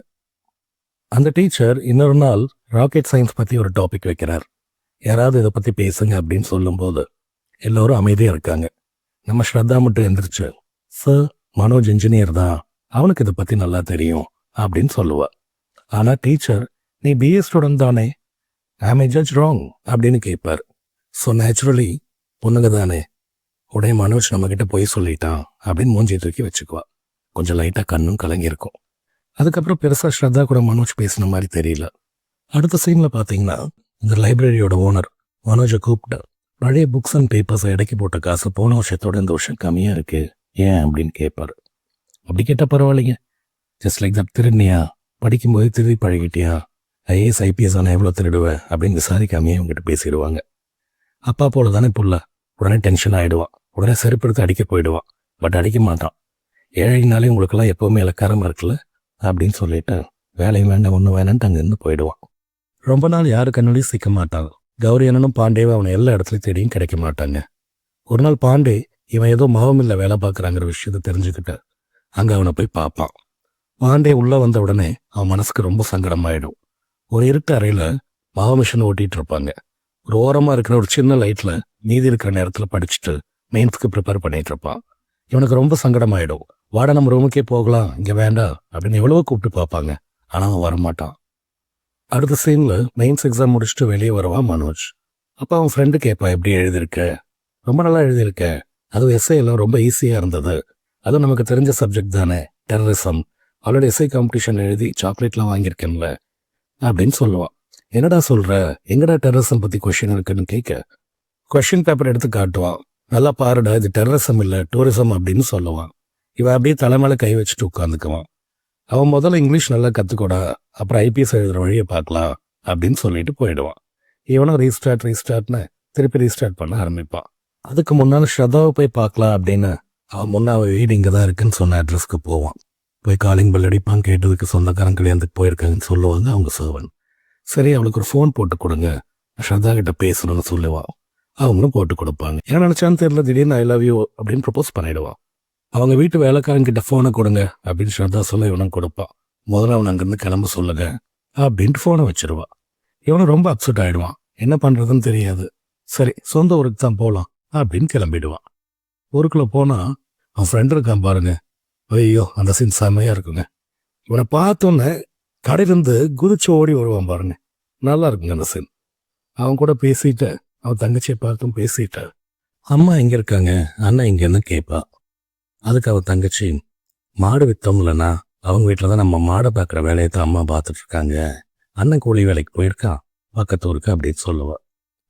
அந்த டீச்சர் இன்னொரு நாள் ராக்கெட் சயின்ஸ் பற்றி ஒரு டாபிக் வைக்கிறார். யாராவது இதை பற்றி பேசுங்க அப்படின்னு சொல்லும்போது எல்லோரும் அமைதியாக இருக்காங்க. நம்ம ஸ்ரத்தா மட்டும் எந்திரிச்சு, சார் மனோஜ் இன்ஜினியர் தான், அவனுக்கு இதை பற்றி நல்லா தெரியும் அப்படின்னு சொல்லுவாள். ஆனால் டீச்சர், நீ பிஏ ஸ்டூடெண்ட் தானே, ஆம் ஐ ஜட்ஜ் ராங் அப்படின்னு கேட்பார். ஸோ நேச்சுரலி பொண்ணுங்க தானே, உடனே மனோஜ் நம்மக்கிட்ட போய் சொல்லிட்டான் அப்படின்னு மூஞ்சி தூக்கி வச்சுக்குவா. கொஞ்சம் லைட்டாக கண்ணும் கலங்கியிருக்கும். அதுக்கப்புறம் பெருசாக ஸ்ரத்தா கூட மனோஜ் பேசின மாதிரி தெரியல. அடுத்த சீனில் பார்த்தீங்கன்னா இந்த லைப்ரரியோட ஓனர் மனோஜை கூப்பிட்டு, பழைய புக்ஸ் அண்ட் பேப்பர்ஸை இடைக்கி போட்ட காசு போன வருஷத்தோட இந்த வருஷம் கம்மியாக இருக்குது, ஏன் அப்படின்னு கேட்பார். அப்படி கேட்டால் பரவாயில்லைங்க, ஜஸ்ட் லைக் தட், திருடினியா, படிக்கும்போது திருடி பழகிட்டியா, ஐஏஎஸ் ஐபிஎஸ் ஆனால் எவ்வளோ திருடுவேன் அப்படின்னு விசாரிக்காமையே அவங்ககிட்ட பேசிடுவாங்க. அப்பா போல தானே புள்ள, உடனே டென்ஷன் ஆகிடுவான், உடனே செருப்படுத்து அடிக்க போயிடுவான். பட் அடிக்க மாட்டான். ஏழைனாலே உங்களுக்கெல்லாம் எப்போவுமே இலக்காரமாக இருக்குல்ல அப்படின்னு சொல்லிட்டு வேலையும் வேண்டாம் ஒன்றும் வேணான்ட்டு அங்கேருந்து போயிடுவான். ரொம்ப நாள் யாரு கண்ணாலையும் சிக்க மாட்டாங்க. கௌரி அண்ணனும் பாண்டேவை அவனை எல்லா இடத்துலையும் தேடியும் கிடைக்க மாட்டாங்க. ஒரு நாள் பாண்டே இவன் ஏதோ மகமில்ல வேலை பார்க்குறாங்கிற விஷயத்தை தெரிஞ்சுக்கிட்டு அங்கே அவனை போய் பார்ப்பான். பாண்டே உள்ளே வந்த உடனே அவன் மனசுக்கு ரொம்ப சங்கடமாயிடும். ஒரு இருட்டு அறையில் மகாமிஷன் ஓட்டிகிட்டு இருப்பாங்க. ஒரு ஓரமாக இருக்கிற ஒரு சின்ன லைட்டில் மீதி இருக்கிற நேரத்தில் படிச்சுட்டு மெயின்ஸ்க்கு ப்ரிப்பேர் பண்ணிகிட்டு இருப்பான். இவனுக்கு ரொம்ப சங்கடமாயிடும். வாட நம்ம ரூமுக்கே போகலாம், இங்கே வேண்டாம் அப்படின்னு எவ்வளவோ கூப்பிட்டு பார்ப்பாங்க, ஆனால் அவன் வரமாட்டான். அடுத்த சீனில் மெயின்ஸ் எக்ஸாம் முடிச்சுட்டு வெளியே வருவான் மனோஜ். அப்போ அவன் ஃப்ரெண்டு கேட்பான், எப்படி எழுதியிருக்க, ரொம்ப நல்லா எழுதியிருக்க, அதுவும் எஸ்ஐ எல்லாம் ரொம்ப ஈஸியாக இருந்தது, அதுவும் நமக்கு தெரிஞ்ச சப்ஜெக்ட் தானே, டெரரிசம், ஆல்ரெடி எஸ்ஐ காம்படிஷன் எழுதி சாக்லேட்லாம் வாங்கியிருக்கேன்ல அப்படின்னு சொல்லுவான். என்னடா சொல்கிற, எங்கடா டெரரிசம் பற்றி கொஷின் இருக்குன்னு கேட்க கொஷின் பேப்பர் எடுத்து காட்டுவான். நல்லா பாருடா, இது டெரரிசம் இல்லை டூரிசம் அப்படின்னு சொல்லுவான். இவன் அப்படியே தலைமையில கை வச்சுட்டு உட்காந்துக்குவான். அவன் முதல்ல இங்கிலீஷ் நல்லா கற்றுக்கூடா, அப்புறம் ஐபிஎஸ் எழுதுகிற வழியை பார்க்கலாம் அப்படின்னு சொல்லிட்டு போயிடுவான். இவனும் ரீஸ்டார்ட்னு திருப்பி ரீஸ்டார்ட் பண்ண ஆரம்பிப்பான். அதுக்கு முன்னால் ஸ்ரதாவை போய் பார்க்கலாம் அப்படின்னு அவன் முன்னே அவன் வீடு இங்கே தான் இருக்குன்னு சொன்ன அட்ரஸ்க்கு போவான். போய் காலிங் பெல் அடிப்பான். கேட்டதுக்கு சொந்தக்காரன் கல்யாணத்துக்கு போயிருக்காங்கன்னு சொல்லுவாங்க அவங்க சர்வன். சரி அவளுக்கு ஒரு ஃபோன் போட்டு கொடுங்க, ஸ்ரதா கிட்ட பேசணும்னு சொல்லுவான். அவங்களும் போட்டு கொடுப்பாங்க. ஏன்னா நினச்சான்னு தெரியல, திடீர்னு ஐ லவ் யூ அப்படின்னு ப்ரப்போஸ் பண்ணிடுவான். அவங்க வீட்டு வேலைக்காரங்கிட்ட ஃபோனை கொடுங்க அப்படின்னு ஸ்ரதா சொல்ல இவனும் கொடுப்பான். முதல்ல அவன் அங்கேருந்து கிளம்ப சொல்லுங்க அப்படின்ட்டு ஃபோனை வச்சிருவா. இவனும் ரொம்ப அப்செட் ஆயிடுவான். என்ன பண்ணுறதுன்னு தெரியாது. சரி சொந்த ஊருக்கு தான் போகலாம் அப்படின்னு கிளம்பிடுவான். ஊருக்குள்ளே போனால் அவன் ஃப்ரெண்ட் இருக்கான் பாருங்க. ஐயோ அந்த சீன் செம்மையாக இருக்குங்க. இவனை பார்த்தோன்னே கடையிலேருந்து குதிச்சு ஓடி வருவான் பாருங்க. நல்லா இருக்குங்க அந்த சீன். அவன் கூட பேசிட்டு அவன் தங்கச்சியை பார்த்தும் பேசிட்டு அம்மா எங்கே இருக்காங்க அண்ணன் இங்கேன்னு கேட்பா. அதுக்கு அவன் தங்கச்சி மாடு விற்றோம்லண்ணா அவங்க வீட்டில் தான் நம்ம மாடை பார்க்குற வேலையை தான் அம்மா பார்த்துட்டு இருக்காங்க. அண்ணன் கூலி வேலைக்கு போயிருக்கான் பக்கத்து ஊருக்கு அப்படின்னு சொல்லுவா.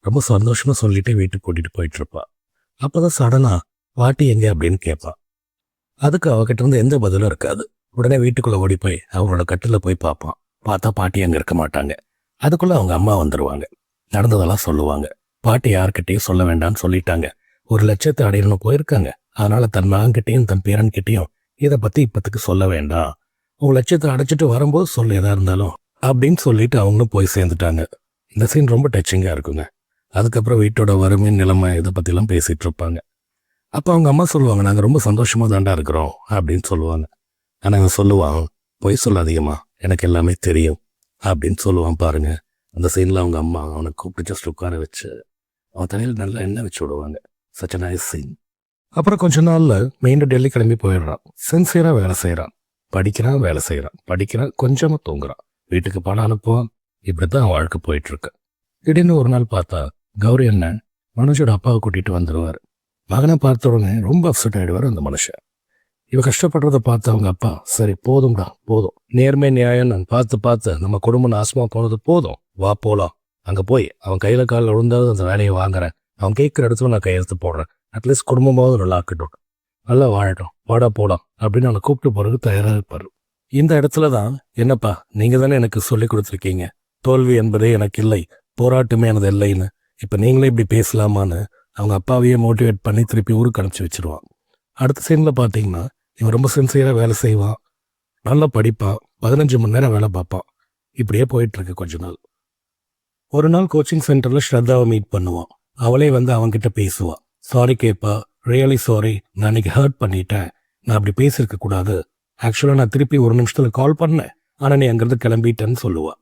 ரொம்ப சந்தோஷமா சொல்லிட்டு வீட்டுக்கு கூட்டிட்டு போயிட்டு இருப்பா. அப்போதான் சடனா பாட்டி எங்க அப்படின்னு கேட்பா. அதுக்கு அவகிட்ட இருந்து எந்த பதிலும் இருக்காது. உடனே வீட்டுக்குள்ள ஓடி போய் அவங்களோட கட்டில போய் பார்ப்பான். பார்த்தா பாட்டி அங்க இருக்க மாட்டாங்க. அதுக்குள்ள அவங்க அம்மா வந்துருவாங்க. நடந்ததெல்லாம் சொல்லுவாங்க. பாட்டி யார்கிட்டையும் சொல்ல வேண்டாம்னு சொல்லிட்டாங்க. 1,00,000 அடையணும்னு போயிருக்காங்க. அதனால தன் மகன்கிட்டையும் தன் பேரன்கிட்டையும் இதை பத்தி இப்பத்துக்கு சொல்ல வேண்டாம். 1,00,000 அடைச்சிட்டு வரும்போது சொல்ல எதா இருந்தாலும் அப்படின்னு சொல்லிட்டு அவங்களும் போய் சேர்ந்துட்டாங்க. இந்த சீன் ரொம்ப டச்சிங்கா இருக்குங்க. அதுக்கப்புறம் வீட்டோட வறுமை நிலைமை இதை பத்திலாம் பேசிட்டு இருப்பாங்க. அப்போ அவங்க அம்மா சொல்லுவாங்க, நாங்கள் ரொம்ப சந்தோஷமா தாண்டா இருக்கிறோம் அப்படின்னு சொல்லுவாங்க. ஆனால் அவன் சொல்லுவான், பொய் சொல்லாதீங்கம்மா எனக்கு எல்லாமே தெரியும் அப்படின்னு சொல்லுவான் பாருங்க. அந்த சீன்ல அவங்க அம்மா அவனை கூப்பிட்டு ஜஸ்ட் உட்கார வச்சு அவன் தலையில் நல்லா எண்ணெய் வச்சு விடுவாங்க. Such a nice scene. அப்புறம் கொஞ்ச நாள்ல மெயின் டெல்லி கிளம்பி போயிடுறான். சின்சியரா வேலை செய்யறான். படிக்கிறான், வேலை செய்யறான், படிக்கிறான், கொஞ்சமா தூங்குறான், வீட்டுக்கு பணம் அனுப்புவான். இப்படித்தான் வாழ்க்கை போயிட்டு இருக்கு. திடீர்னு ஒரு நாள் பார்த்தா கௌரி அண்ணன் மனோஜோட அப்பாவை கூட்டிட்டு வந்துருவாரு. மகனை பார்த்த உடனே ரொம்ப அப்செட் ஆயிடுவார் அந்த மனுஷன். இவ கஷ்டப்படுறத பார்த்து அவங்க அப்பா, சரி போதும்டா போதும், நேர்மை நியாயம் நான் பார்த்து பார்த்து நம்ம குடும்பம் நாசமா போனது போதும், வா போலாம். அங்க போய் அவன் கையில காலில் விழுந்தாவது அந்த வேலையை வாங்குறேன், அவன் கேட்கிற இடத்துல நான் கையெழுத்து போடுறேன், அட்லீஸ்ட் குடும்பமாவது நல்லா ஆக்கட்டும், நல்லா வாழட்டும், வாடா போலாம் அப்படின்னு அவனை கூப்பிட்டு போறதுக்கு தயாராக இருப்பாரு. இந்த இடத்துல தான், என்னப்பா நீங்க தானே எனக்கு சொல்லி கொடுத்துருக்கீங்க தோல்வி என்பதே எனக்கு இல்லை, போராட்டமே எனது இல்லைன்னு, இப்ப நீங்களே இப்படி பேசலாமான்னு அவங்க அப்பாவையே மோட்டிவேட் பண்ணி திருப்பி ஊருக்கு அனுப்பிச்சு வச்சிருவான். அடுத்த சீன்ல பாத்தீங்கன்னா இவன் ரொம்ப சின்சியரா வேலை செய்வான், நல்லா படிப்பான், 15 மணி நேரம் வேலை பார்ப்பான். இப்படியே போயிட்டு இருக்கு கொஞ்ச நாள். ஒரு நாள் கோச்சிங் சென்டர்ல ஸ்ரத்தாவை மீட் பண்ணுவான். அவளே வந்து அவன்கிட்ட பேசுவான். சாரி கேப்பா, ரியலி சாரி, நான் இன்னைக்கு ஹர்ட் பண்ணிட்டேன், நான் அப்படி பேசியிருக்க கூடாது, ஆக்சுவலா நான் திருப்பி 1 நிமிஷத்துல கால் பண்ணேன், ஆனா நீ அங்கிருந்து கிளம்பிட்டேன்னு சொல்லுவா.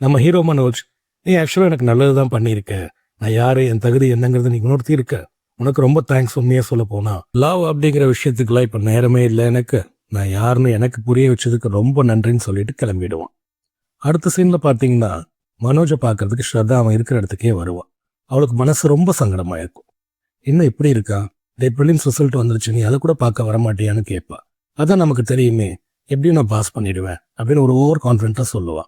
நம்ம ஹீரோ மனோஜ், நீ ஆக்சுவலா எனக்கு நல்லதுதான் பண்ணியிருக்க, நான் யாரு என் தகுதி என்னங்கிறது நீ உணர்த்தி இருக்க, உனக்கு ரொம்ப தேங்க்ஸ். உண்மையா சொல்ல போனா லவ் அப்படிங்கிற விஷயத்துக்குலாம் இப்ப நேரமே இல்லை எனக்கு, நான் யாருன்னு எனக்கு புரிய வச்சதுக்கு ரொம்ப நன்றின்னு சொல்லிட்டு கிளம்பிடுவான். அடுத்த சீன்ல பாத்தீங்கன்னா மனோஜை பாக்குறதுக்கு ஸ்ரத்தா அவன் இருக்கிற இடத்துக்கே வருவான். அவளுக்கு மனசு ரொம்ப சங்கடமா இருக்கும். இன்னும் இப்படி இருக்கா, ப்ரிலிம்ஸ் ரிசல்ட் வந்துருச்சு, நீ அதை கூட பார்க்க வரமாட்டியான்னு கேட்பா. அதான் நமக்கு தெரியுமே, எப்படியும் நான் பாஸ் பண்ணிடுவேன் அப்படின்னு ஒரு ஓவர் கான்ஃபிடென்ட்டா சொல்லுவா.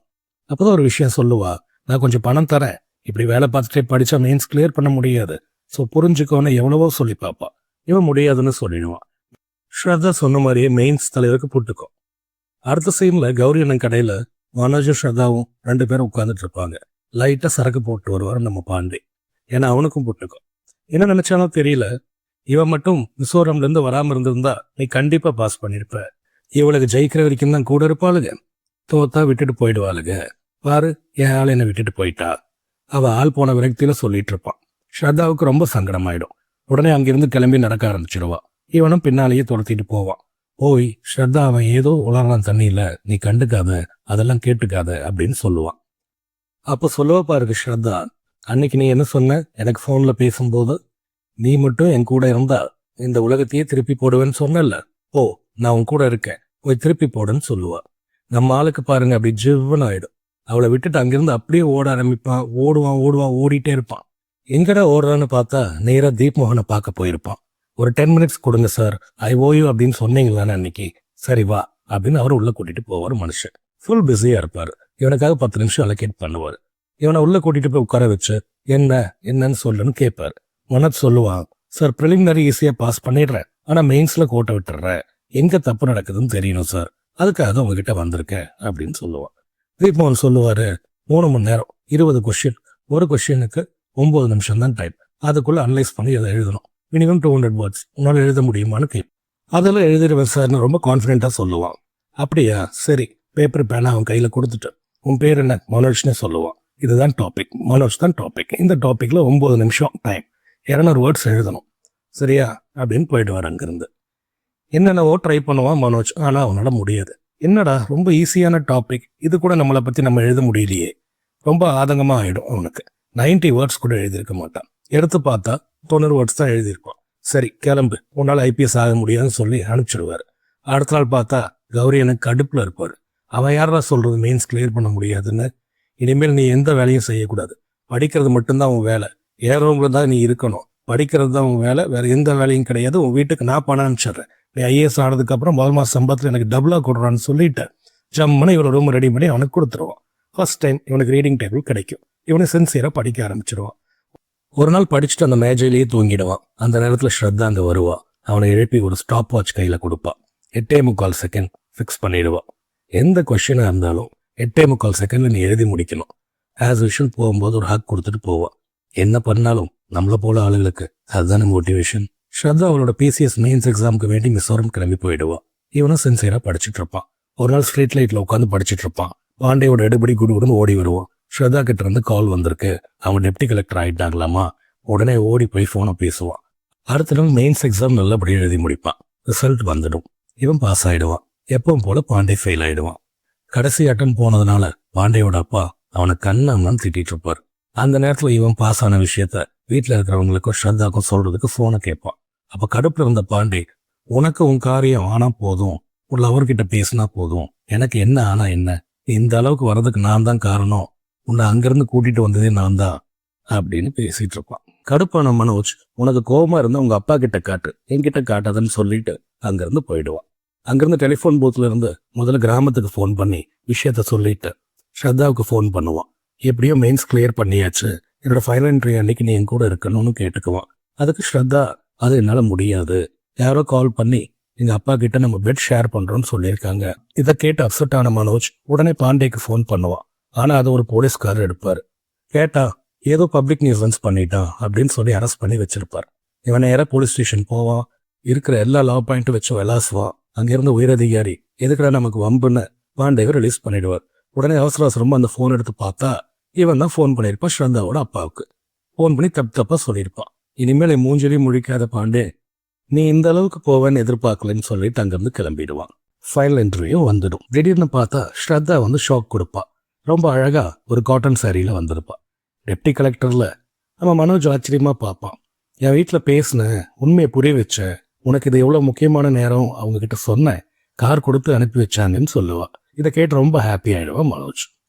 அப்போதான் ஒரு விஷயம் சொல்லுவா, நான் கொஞ்சம் பணம் தரேன், இப்படி வேலை பார்த்துட்டே படிச்சா மெயின்ஸ் கிளியர் பண்ண முடியாது, ஸோ புரிஞ்சுக்கோன்னு எவ்வளவோ சொல்லி பார்ப்பா. இவன் முடியாதுன்னு சொல்லிடுவான். ஸ்ரத்தா சொன்ன மாதிரியே மெயின்ஸ் தலைவருக்கு புட்டுக்கும். அடுத்த சீன்ல கௌரி அண்ணன் கடையில மனோஜும் ஸ்ரத்தாவும் 2 பேரும் உட்கார்ந்துட்டு இருப்பாங்க. லைட்டா சரக்கு போட்டு வருவார் நம்ம பாண்டி. ஏன்னா அவனுக்கும் புட்டுக்கும். என்ன நினைச்சாலும் தெரியல, இவன் மட்டும் மிசோரம்ல இருந்து வராம இருந்திருந்தா நீ கண்டிப்பா பாஸ் பண்ணிருப்ப, இவளுக்கு ஜெயிக்கிற வரைக்கும் தான் கூட இருப்பாளுங்க, தோத்தா விட்டுட்டு போயிடுவாளுங்க, பாரு என் ஆள் என்னை விட்டுட்டு போயிட்டா, அவ ஆள் போன விரக்தியில சொல்லிட்டு இருப்பான். ஸ்ரத்தாவுக்கு ரொம்ப சங்கடமாயிடும். உடனே அங்கிருந்து கிளம்பி நடக்க ஆரம்பிச்சிருவா. இவனும் பின்னாலேயே துரத்திட்டு போவான். போய் ஸ்ரத்தா அவன் ஏதோ உலகம் தண்ணியில, நீ கண்டுக்காத, அதெல்லாம் கேட்டுக்காத அப்படின்னு சொல்லுவான். அப்போ சொல்லுவா பாருக்கு ஸ்ரத்தா, அன்னைக்கு நீ என்ன சொன்ன எனக்கு போன்ல பேசும்போது, நீ மட்டும் என் கூட இருந்தா இந்த உலகத்தையே திருப்பி போடுவேன்னு சொன்னல, ஓ நான் உன் கூட இருக்கேன், போய் திருப்பி போடுன்னு சொல்லுவா. நம்ம ஆளுக்கு பாருங்க அப்படி ஜிவ்வுன்னு ஆயிடும். அவளை விட்டுட்டு அங்கிருந்து அப்படியே ஓட ஆரம்பிப்பான். ஓடுவான் ஓடுவான் ஓடிட்டே இருப்பான். எங்கடா ஓடுறான்னு பார்த்தா நேரா தீப் மோகனை பார்க்க போயிருப்பான். ஒரு 10 மினிட்ஸ் கொடுங்க சார், ஐ ஓ யூ அப்படின்னு சொன்னீங்களான்னு அன்னைக்கு, சரி வா அப்படின்னு அவர் உள்ள கூட்டிட்டு போவார். மனுஷன் ஃபுல் பிஸியா இருப்பாரு. இவனுக்காக 10 நிமிஷம் அலோகேட் பண்ணுவார். இவனை உள்ள கூட்டிட்டு போய் உட்கார வச்சு என்னன்னு சொல்லுன்னு கேட்பாரு. மனோஜ் சொல்லுவான், சார் ப்ரிலிமினரி ஈஸியா பாஸ் பண்ணிடுறேன், ஆனா மெயின்ஸ்ல கோட்டை விட்டுறேன், எங்க தப்பு நடக்குதுன்னு தெரியணும் சார், அதுக்காக உங்ககிட்ட வந்திருக்கேன் அப்படின்னு சொல்லுவான். தீப்மோகன் சொல்லுவாரு, 3 மணி நேரம் 20 கொஸ்டின், ஒரு கொஸ்டினுக்கு 9 நிமிஷம் தான் டைம், அதுக்குள்ள அனலைஸ் பண்ணி அதை எழுதணும், மினிமம் 200 வேர்ட்ஸ், உன்னால எழுத முடியுமான்னு கேட்பேன். அதெல்லாம் எழுதிடுவேன் சார்னு ரொம்ப கான்ஃபிடென்ட்டா சொல்லுவான். அப்படியா, சரி பேப்பர் பேனா அவன் கையில கொடுத்துட்டு, உன் பேர் என்ன, மனோஜ்னே சொல்லுவான். இதுதான் டாபிக், மனோஜ் தான் டாபிக், இந்த டாபிக்ல 9 நிமிஷம் டைம், 200 வேர்ட்ஸ் எழுதணும், சரியா அப்படின்னு போயிடுவார். அங்கிருந்து என்னென்னவோ ட்ரை பண்ணுவான் மனோஜ், ஆனா அவனால முடியாது. என்னடா ரொம்ப ஈஸியான டாபிக், இது கூட நம்மளை பற்றி நம்ம எழுத முடியலையே, ரொம்ப ஆதங்கமாக ஆகிடும் அவனுக்கு. 90 வேர்ட்ஸ் கூட எழுதியிருக்க மாட்டான். எடுத்து பார்த்தா 90 வேர்ட்ஸ் தான் எழுதியிருப்பான். சரி கிளம்பு, உன்னால் ஐபிஎஸ் ஆக முடியாதுன்னு சொல்லி அனுப்பிச்சிடுவார். அடுத்த நாள் பார்த்தா கௌரி எனக்கு கடுப்பில் இருப்பார். அவன் யாரா சொல்கிறது மெயின்ஸ் கிளியர் பண்ண முடியாதுன்னு. இனிமேல் நீ எந்த வேலையும் செய்யக்கூடாது, படிக்கிறது மட்டும்தான் உன் வேலை, ஏறவங்களும் தான் நீ இருக்கணும், படிக்கிறது தான் உன் வேலை, வேறு எந்த வேலையும் கிடையாது, உன் வீட்டுக்கு நான் பணம் அனுப்பிச்சிட்றேன், நீ ஐஏஎஸ் ஆனதுக்கப்புறம் முதல் மாதம் சம்பளத்தில் எனக்கு டபுளாக கொடுறான்னு சொல்லிட்டு ஜம்முன்னு இவனை ரூம் ரெடி பண்ணி அவனுக்கு கொடுத்துருவான். ஃபர்ஸ்ட் டைம் இவனுக்கு ரீடிங் டேபிள் கிடைக்கும். இவனை சின்சியராக படிக்க ஆரம்பிச்சிடுவான். ஒரு நாள் படிச்சுட்டு அந்த மேஜையிலேயே தூங்கிடுவான். அந்த நேரத்தில் ஸ்ரத்தா அங்கே வருவா. அவனை எழுப்பி ஒரு ஸ்டாப் வாட்ச் கையில் கொடுப்பான். 8:45 செகண்ட் ஃபிக்ஸ் பண்ணிடுவான். எந்த கொஸ்டினாக இருந்தாலும் 8:45 செகண்டில் நீ எழுதி முடிக்கணும். ஆஸ் யூஷுவல் போகும்போது ஒரு ஹக் கொடுத்துட்டு போவான். என்ன பண்ணாலும் நம்மளை போல ஆளுகளுக்கு அதுதானே மோட்டிவேஷன். ஸ்ரத்தா அவளோட பிசிஎஸ் மெயின்ஸ் எக்ஸாமுக்கு வேண்டி மிசோரம் கிளம்பி போயிடுவான். இவனும் சின்சியராக படிச்சுட்டு இருப்பான். ஒரு நாள் ஸ்ட்ரீட் லைட்டில் உட்காந்து படிச்சுட்டு இருப்பான். பாண்டேயோட எடுபடி குடுகுடுன்னு ஓடி வருவான். ஸ்ரத்தா கிட்ட இருந்து கால் வந்திருக்கு, அவன் டெப்டி கலெக்டர் ஆகிட்டாங்களாமா. உடனே ஓடி போய் ஃபோனை பேசுவான். அடுத்த நாள் மெயின்ஸ் எக்ஸாம் நல்லபடியாக எழுதி முடிப்பான். ரிசல்ட் வந்துடும். இவன் பாஸ் ஆகிடுவான். எப்பவும் போல பாண்டே ஃபெயில் ஆகிடுவான். கடைசி அட்டன் போனதுனால பாண்டேயோட அப்பா அவனை கண்ணாமலாம் திட்டிட்டு இருப்பார். அந்த நேரத்தில் இவன் பாஸ் ஆன விஷயத்த வீட்டில் இருக்கிறவங்களுக்கும் ஸ்ரத்தாக்கும் சொல்றதுக்கு ஃபோனை கேட்பான். அப்போ கடுப்பில் இருந்த பாண்டே, உனக்கு உன் காரியம் ஆனா போதும், உன் லவர்கிட்ட பேசினா போதும், எனக்கு என்ன ஆனா என்ன, இந்த அளவுக்கு வர்றதுக்கு நான் தான் காரணம், உன்னை அங்கிருந்து கூட்டிட்டு வந்ததே நான் தான் அப்படின்னு பேசிட்டு இருப்பான். கடுப்பான மனோஜ், உனக்கு கோபமா இருந்தா உங்க அப்பா கிட்ட காட்டு, என்கிட்ட காட்டாதன்னு சொல்லிட்டு அங்கிருந்து போயிடுவான். அங்கிருந்து டெலிஃபோன் பூத்துல இருந்து முதல்ல கிராமத்துக்கு ஃபோன் பண்ணி விஷயத்த சொல்லிட்டு ஸ்ரத்தாவுக்கு ஃபோன் பண்ணுவான். எப்படியோ மெயின்ஸ் கிளியர் பண்ணியாச்சு, என்னோட ஃபைனல் என்ட்ரி அன்னைக்கு நீ என் கூட இருக்கணும்னு கேட்டுக்குவான். அதுக்கு ஸ்ரத்தா, அது என்னால் முடியாது, யாரோ கால் பண்ணி எங்கள் அப்பா கிட்ட நம்ம பெட் ஷேர் பண்ணுறோன்னு சொல்லியிருக்காங்க. இதை கேட்டு அப்செட் ஆன மனோஜ் உடனே பாண்டேக்கு ஃபோன் பண்ணுவான். ஆனால் அதை ஒரு போலீஸ்காரர் எடுப்பார். கேட்டா ஏதோ பப்ளிக் நியூசன்ஸ் பண்ணிட்டான் அப்படின்னு சொல்லி அரெஸ்ட் பண்ணி வச்சிருப்பார். இவன் நேராக போலீஸ் ஸ்டேஷன் போவான். இருக்கிற எல்லா லா பாயிண்ட்டும் வச்சு விளாசுவான். அங்கேருந்து உயரதிகாரி எதுக்கடா நமக்கு வம்புன்னு பாண்டேவை ரிலீஸ் பண்ணிடுவார். உடனே அவசர அவசரமாக அந்த ஃபோன் எடுத்து பார்த்தா இவன் தான் ஃபோன் பண்ணியிருப்பான் ஸ்ரந்தாவோட அப்பாவுக்கு. ஃபோன் பண்ணி தப்பா சொல்லியிருப்பான். இனிமேல் மூஞ்சிலையும் முழிக்காத பாண்டே, நீ இந்த அளவுக்கு போவேன்னு எதிர்பார்க்கலன்னு சொல்லிட்டு அங்கிருந்து கிளம்பிடுவான். ஃபைனல் இன்டர்வியூ வந்துடும். திடீர்னு பார்த்தா ஸ்ரத்தா வந்து ஷாக் கொடுப்பா. ரொம்ப அழகா ஒரு காட்டன் சாரியில வந்திருப்பா. டெப்டி கலெக்டர்ல நம்ம மனோஜ் ஆச்சரியமா பார்ப்பான். என் வீட்டில் பேசினேன், உண்மையை புரிய வச்சேன், உனக்கு இது எவ்வளோ முக்கியமான நேரம் அவங்க கிட்ட சொன்னேன், கார் கொடுத்து அனுப்பி வச்சாங்கன்னு சொல்லுவா. இதை கேட்டு ரொம்ப ஹாப்பி ஆயிடுவான் மனோஜ்.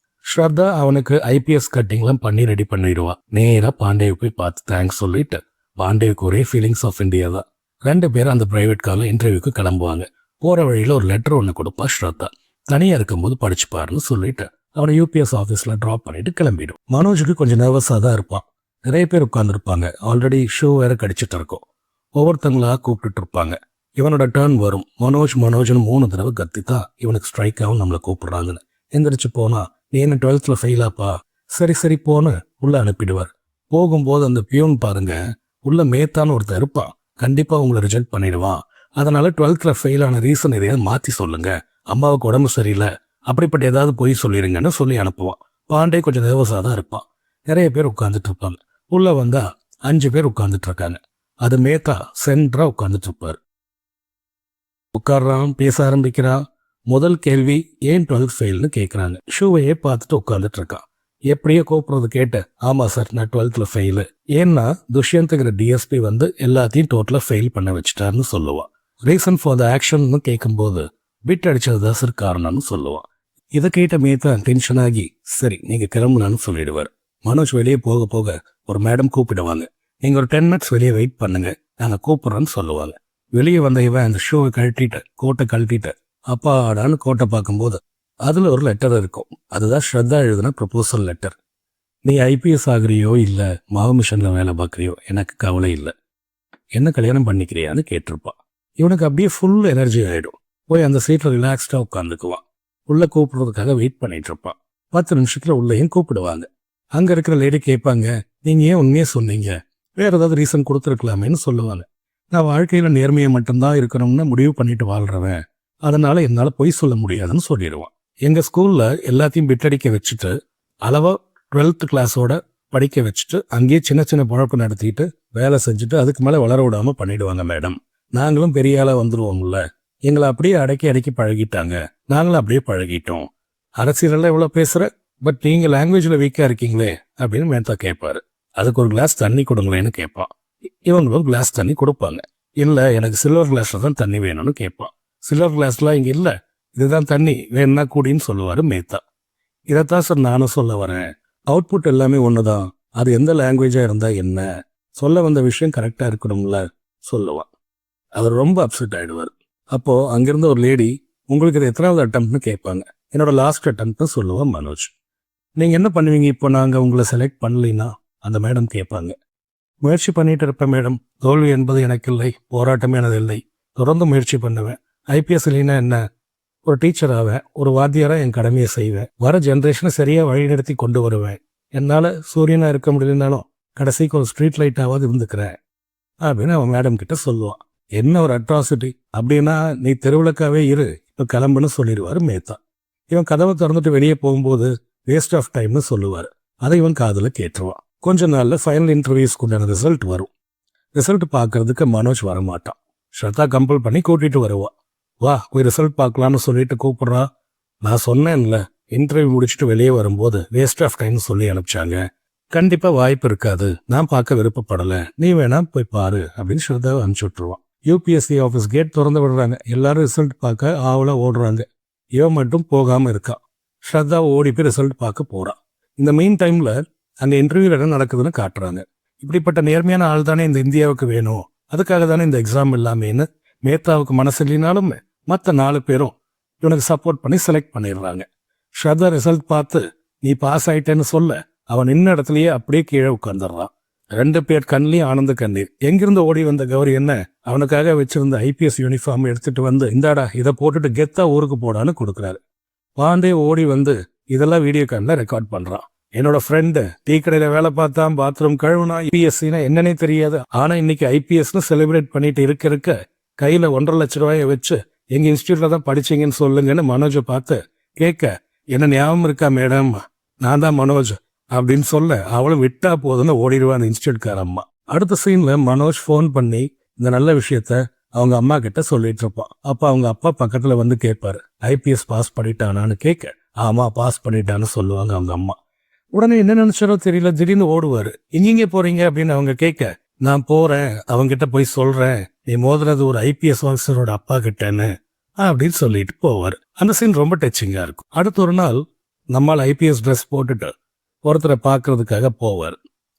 ஸ்ரத்தா அவனுக்கு ஐபிஎஸ் கட்டிங்லாம் பண்ணி ரெடி பண்ணிடுவா. நேராக பாண்டேவை போய் பார்த்து தேங்க்ஸ் சொல்லிட்டு, பாண்டேவுக்கு ஒரே ஃபீலிங்ஸ் ஆஃப் இந்தியா தான். 2 பேரும் அந்த பிரைவேட் காரில் இன்டர்வியூக்கு கிளம்புவாங்க. போகிற வழியில் ஒரு லெட்டர் ஒன்று கொடுப்பா ஸ்ரத்தா. தனியாக இருக்கும்போது படிச்சு பாருன்னு சொல்லிட்டு அவனை யூபிஎஸ் ஆஃபீஸில் ட்ராப் பண்ணிட்டு கிளம்பிடும். மனோஜுக்கு கொஞ்சம் நர்வஸாக தான் இருப்பான். நிறைய பேர் உட்காந்துருப்பாங்க. ஆல்ரெடி ஷோ வேற கடிச்சிட்டு இருக்கும். ஒவ்வொருத்தங்களா கூப்பிட்டுட்டு இருப்பாங்க. இவனோட டர்ன் வரும். மனோஜ்னு 3 தடவை கத்தித்தான் இவனுக்கு ஸ்ட்ரைக் ஆகும் நம்மளை கூப்பிடுறாங்கன்னு. எந்திரிச்சு போனா, நீ என்ன 12th ஃபெயிலாப்பா, சரி போன்னு உள்ள அனுப்பிடுவார். போகும்போது அந்த பியூன் பாருங்க, உள்ள மேத்தான்னு ஒருத்தர் இருப்பான், கண்டிப்பா உங்களை ரிஜெக்ட் பண்ணிடுவான், அதனால 12th ஃபெயில் ஆன ரீசன் எதையாவது மாத்தி சொல்லுங்க, அம்மாவுக்கு உடம்பு சரியில்லை, அப்படிப்பட்ட ஏதாவது போய் சொல்லிடுங்கன்னு சொல்லி அனுப்புவான். பாண்டே கொஞ்சம் நர்வஸாக தான் இருப்பான். நிறைய பேர் உட்காந்துட்டு இருப்பாங்க. உள்ள வந்தா 5 பேர் உட்காந்துட்டு இருக்காங்க. அது மேத்தா சென்டரா உட்காந்துட்டு இருப்பாரு. உட்கார்றான், பேச ஆரம்பிக்கிறான். முதல் கேள்வி, ஏன் 12th ஃபெயில்னு கேட்குறாங்க. ஷூவையே பார்த்துட்டு உட்காந்துட்டு இருக்கான். எப்படியோ கூப்பிடுறது கேட்டு, ஆமா சார் நான் 12th ஃபெயிலு, ஏன்னா துஷ்யந்த்ங்கிற டிஎஸ்பி வந்து எல்லாத்தையும் டோட்டலாக ஃபெயில் பண்ண வச்சுட்டாருன்னு சொல்லுவான். ரீசன் ஃபார் த ஆக்ஷன் கேட்கும்போது பிட் அடிச்சதுதான் சார் காரணம்னு சொல்லுவான். இதை கேட்ட மேத்தா டென்ஷன் ஆகி, சரி நீங்க கிளம்பலான்னு சொல்லிடுவார். மனோஜ் வெளியே போக போக ஒரு மேடம் கூப்பிடுவாங்க. நீங்க ஒரு 10 minutes வெளியே வெயிட் பண்ணுங்க, நாங்க கூப்பிடுறோன்னு சொல்லுவாங்க. வெளியே வந்த இவன் அந்த ஷூவை கழட்டிட்டு கோட்டை கழட்டிட்டு அப்பாடான்னு கோட்டை பார்க்கும்போது அதுல ஒரு லெட்டர் இருக்கும். அதுதான் ஸ்ரத்தா எழுதின ப்ரொபோசல் லெட்டர். நீ ஐபிஎஸ் ஆகுறியோ இல்ல மாவு மிஷன்ல வேலை பார்க்குறியோ எனக்கு கவலை இல்லை, என்ன கல்யாணம் பண்ணிக்கிறியான்னு கேட்டிருப்பான். இவனுக்கு அப்படியே ஃபுல் எனர்ஜி ஆயிடும். போய் அந்த சீட்ல ரிலாக்ஸ்டா உட்காந்துக்குவான். உள்ள கூப்பிடுறதுக்காக வெயிட் பண்ணிட்டு இருப்பான். 10 நிமிஷத்துல உள்ளேயும் கூப்பிடுவாங்க. அங்க இருக்கிற லேடி கேட்பாங்க, நீங்க ஏன் உண்மையே சொன்னீங்க, வேற ஏதாவது ரீசன் கொடுத்துருக்கலாமேன்னு சொல்லுவாங்க. நான் வாழ்க்கையில நேர்மையை மட்டும்தான் இருக்கணும்னு முடிவு பண்ணிட்டு வாழ்றவன், அதனால என்னால பொய் சொல்ல முடியாதுன்னு சொல்லிடுவான். எங்க ஸ்கூல்ல எல்லாத்தையும் பிட்டடிக்க வச்சுட்டு அளவா 12th கிளாஸோட படிக்க வச்சுட்டு அங்கேயே சின்ன சின்ன பழக்கம் நடத்திட்டு வேலை செஞ்சுட்டு அதுக்கு மேல வளர விடாம பண்ணிடுவாங்க மேடம். நாங்களும் பெரிய ஆளா வந்துருவோம்ல, எங்களை அப்படியே அடக்கி அடக்கி பழகிட்டாங்க, நாங்களும் அப்படியே பழகிட்டோம். அரசியலெல்லாம் எவ்வளோ பேசுகிற, பட் நீங்கள் லாங்குவேஜில் வீக்காக இருக்கீங்களே அப்படின்னு மேத்தா கேட்பாரு. அதுக்கு ஒரு கிளாஸ் தண்ணி கொடுங்களேன்னு கேட்பான். இவங்களும் கிளாஸ் தண்ணி கொடுப்பாங்க. இல்லை, எனக்கு சில்வர் கிளாஸில் தான் தண்ணி வேணும்னு கேட்பான். சில்வர் கிளாஸ்லாம் இங்கே இல்லை, இதுதான் தண்ணி, வேணும்னா கூடின்னு சொல்லுவார் மேத்தா. இதைத்தான் சார் நானும் சொல்ல வரேன். அவுட்புட் எல்லாமே ஒன்று தான், அது எந்த லாங்குவேஜாக இருந்தால் என்ன, சொல்ல வந்த விஷயம் கரெக்டாக இருக்கணும்ல சொல்லுவான். அவர் ரொம்ப அப்செட் ஆகிடுவார். அப்போது அங்கேருந்து ஒரு லேடி, உங்களுக்கு இது எத்தனாவது அட்டம்ப்ட்னு கேட்பாங்க. என்னோட லாஸ்ட் அட்டம்ப்ட்னு சொல்லுவான் மனோஜ். நீங்கள் என்ன பண்ணுவீங்க இப்போ நாங்கள் உங்களை செலக்ட் பண்ணலைன்னா அந்த மேடம் கேட்பாங்க. முயற்சி பண்ணிட்டு இருப்பேன் மேடம், தோல்வி என்பது எனக்கு இல்லை, போராட்டமே எனது இல்லை, தொடர்ந்து முயற்சி பண்ணுவேன். ஐபிஎஸ் இல்லைன்னா என்ன, ஒரு டீச்சர் ஆவேன், ஒரு வாத்தியாராக என் கடமையை செய்வேன், வர ஜென்ரேஷனை சரியாக வழிநடத்தி கொண்டு வருவேன். என்னால் சூரியனாக இருக்க முடியலனாலும் கடைசிக்கு ஒரு ஸ்ட்ரீட் லைட்டாவது இருந்துக்கிறேன் அப்படின்னு அவன் மேடம் கிட்ட சொல்லுவான். என்ன ஒரு அட்ராசிட்டி அப்படின்னா, நீ தெருவிளக்காவே இரு, இப்போ கிளம்புன்னு சொல்லிடுவார் மேத்தா. இவன் கதவை திறந்துட்டு வெளியே போகும்போது வேஸ்ட் ஆஃப் டைம்னு சொல்லுவார். அதை இவன் காதில் கேட்டுருவான். கொஞ்ச நாளில் ஃபைனல் இன்டர்வியூஸ்க்கு உண்டான ரிசல்ட் வரும். ரிசல்ட் பார்க்கறதுக்கு மனோஜ் வரமாட்டான். ஸ்ரத்தா கம்பல் பண்ணி கூட்டிகிட்டு வருவா. வா போய் ரிசல்ட் பார்க்கலான்னு சொல்லிட்டு கூப்பிட்றா. நான் சொன்னேன்ல, இன்டர்வியூ முடிச்சுட்டு வெளியே வரும்போது வேஸ்ட் ஆஃப் டைம்னு சொல்லி அனுப்பிச்சாங்க, கண்டிப்பாக வாய்ப்பு இருக்காது, நான் பார்க்க விருப்பப்படலை, நீ வேணா போய் பாரு அப்படின்னு ஸ்ரத்தாவை அனுப்பிச்சி விட்டுருவான். யூபிஎஸ்சி ஆஃபீஸ் கேட் திறந்து விடுறாங்க. எல்லாரும் ரிசல்ட் பார்க்க ஆவலாக ஓடுறாங்க. இவன் மட்டும் போகாமல் இருக்கான். ஸ்ரத்தா ஓடி போய் ரிசல்ட் பார்க்க போகிறான். இந்த மெயின் டைமில் அங்கே இன்டர்வியூவில் என்ன நடக்குதுன்னு காட்டுறாங்க. இப்படிப்பட்ட நேர்மையான ஆள் தானே இந்த இந்தியாவுக்கு வேணும், அதுக்காக தானே இந்த எக்ஸாம் இல்லாமேன்னு மேத்தாவுக்கு மனசு இல்லைனாலும் மற்ற 4 பேரும் இவனுக்கு சப்போர்ட் பண்ணி செலக்ட் பண்ணிடுறாங்க. ஸ்ரத்தா ரிசல்ட் பார்த்து நீ பாஸ் ஆயிட்டேன்னு சொல்ல அவன் நின்ன இடத்துலயே அப்படியே கீழே உட்காந்துடுறான். 2 பேர் கண்ணிலையும் ஆனந்த கண்ணீர். எங்கிருந்து ஓடி வந்த கௌரி என்ன, அவனுக்காக வச்சிருந்த ஐபிஎஸ் யூனிஃபார்ம் எடுத்துட்டு வந்து, இந்தாடா இதை போட்டுட்டு கெத்தா ஊருக்கு போடான்னு கொடுக்குறாரு. பாண்டே ஓடி வந்து இதெல்லாம் வீடியோ காலில் ரெக்கார்ட் பண்றான். என்னோட ஃப்ரெண்டு டீ கடையில் வேலை பார்த்தான், பாத்ரூம் கழுவுனா, ஐபிஎஸ்சின்னா என்னன்னே தெரியாது, ஆனா இன்னைக்கு ஐபிஎஸ்னு செலிப்ரேட் பண்ணிட்டு இருக்க கையில 1.5 லட்ச ரூபாயை வச்சு எங்க இன்ஸ்டியூட்ல தான் படிச்சீங்கன்னு சொல்லுங்கன்னு மனோஜை பார்த்து கேட்க, என்ன ஞாபகம் இருக்கா மேடம், நான் தான் மனோஜ் அப்படின்னு சொல்ல அவளும் விட்டா போதுன்னு ஓடிடுவான் இன்ஸ்டியூட்கார அம்மா. அடுத்த சீன்ல மனோஜ் ஃபோன் பண்ணி இந்த நல்ல விஷயத்த அவங்க அம்மா கிட்ட சொல்லிட்டு இருப்பான். அப்ப அவங்க அப்பா பக்கத்துல வந்து கேட்பாரு, ஐபிஎஸ் பாஸ் பண்ணிட்டானான்னு கேட்க, ஆமா பாஸ் பண்ணிட்டான்னு சொல்லுவாங்க அவங்க அம்மா. உடனே என்ன நினைச்சாரோ தெரியல, திடீர்னு ஓடுவாரு. இங்க போறீங்க அப்படின்னு அவங்க கேட்க, நான் போறேன், அவங்க கிட்ட போய் சொல்றேன், நீ மோதுறது ஒரு ஐபிஎஸ் ஆஃபீஸரோட அப்பா கிட்டன்னு அப்படின்னு சொல்லிட்டு போவார். அந்த சீன் ரொம்ப டச்சிங்கா இருக்கும். அடுத்த ஒரு நாள் நம்மால் ஐபிஎஸ் ட்ரெஸ் போட்டுட்டு ஒருத்தரை பார்க்கறதுக்காக போவார்.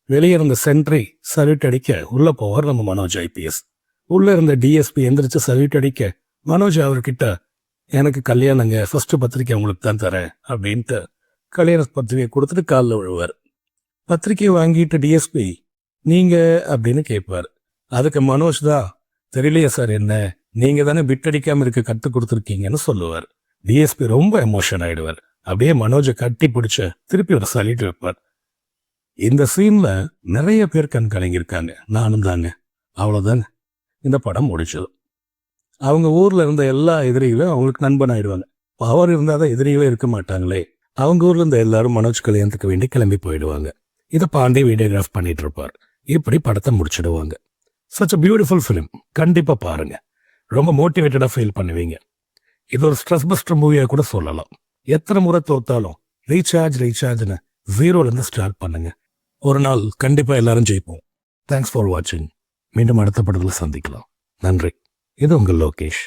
வெளியே இருந்த சென்ட்ரி சல்யூட் அடிக்க உள்ள போவார் நம்ம மனோஜ் ஐபிஎஸ். உள்ள இருந்த டிஎஸ்பி எந்திரிச்சு சல்யூட் அடிக்க, மனோஜ் அவர்கிட்ட எனக்கு கல்யாணங்க, ஃபர்ஸ்ட் பத்திரிக்கை உங்களுக்கு தான் தரேன் அப்படின்ட்டு கல்யாண பத்திரிகை கொடுத்துட்டு காலில் விழுவார். பத்திரிக்கையை வாங்கிட்டு டிஎஸ்பி நீங்க அப்படின்னு கேட்பார். அதுக்கு மனோஜ் தான், தெரியலையா சார், என்ன நீங்க தானே பிட்டடிக்காம இருக்க கத்து கொடுத்துருக்கீங்கன்னு சொல்லுவார். டிஎஸ்பி ரொம்ப எமோஷன் ஆயிடுவார். அப்படியே மனோஜை கட்டி பிடிச்ச திருப்பி ஒரு சலிட்டு வைப்பார். இந்த சீன்ல நிறைய பேர் கண் கலங்கியிருக்காங்க, நானும் தாங்க. அவ்வளவுதாங்க, இந்த படம் முடிச்சது. அவங்க ஊர்ல இருந்த எல்லா எதிரிகளும் அவங்களுக்கு நண்பன் ஆயிடுவாங்க. பவர் இருந்தாதான் எதிரிகளே இருக்க மாட்டாங்களே. அவங்க ஊர்ல இருந்த எல்லாரும் மனோஜ் கல்யாணத்துக்கு வேண்டி கிளம்பி போயிடுவாங்க. இதை பாண்டே வீடியோகிராஃப் பண்ணிட்டு இருப்பார். இப்படி படத்தை முடிச்சிடுவாங்க. சச் அ பியூட்டிஃபுல் ஃபிலிம், கண்டிப்பா பாருங்க. ரொம்ப மோட்டிவேட்டடா ஃபீல் பண்ணுவீங்க. இது ஒரு ஸ்ட்ரெஸ் பஸ்டர் மூவியா கூட சொல்லலாம். எத்தனை முறை தோத்தாலும் ரீசார்ஜ்னு 0லேருந்து ஸ்டார்ட் பண்ணுங்க. ஒரு நாள் கண்டிப்பா எல்லாரும் ஜெயிப்போம். தேங்க்ஸ் ஃபார் வாட்சிங். மீண்டும் அடுத்த படத்தில் சந்திக்கலாம். நன்றி. இது உங்கள் லோகேஷ்.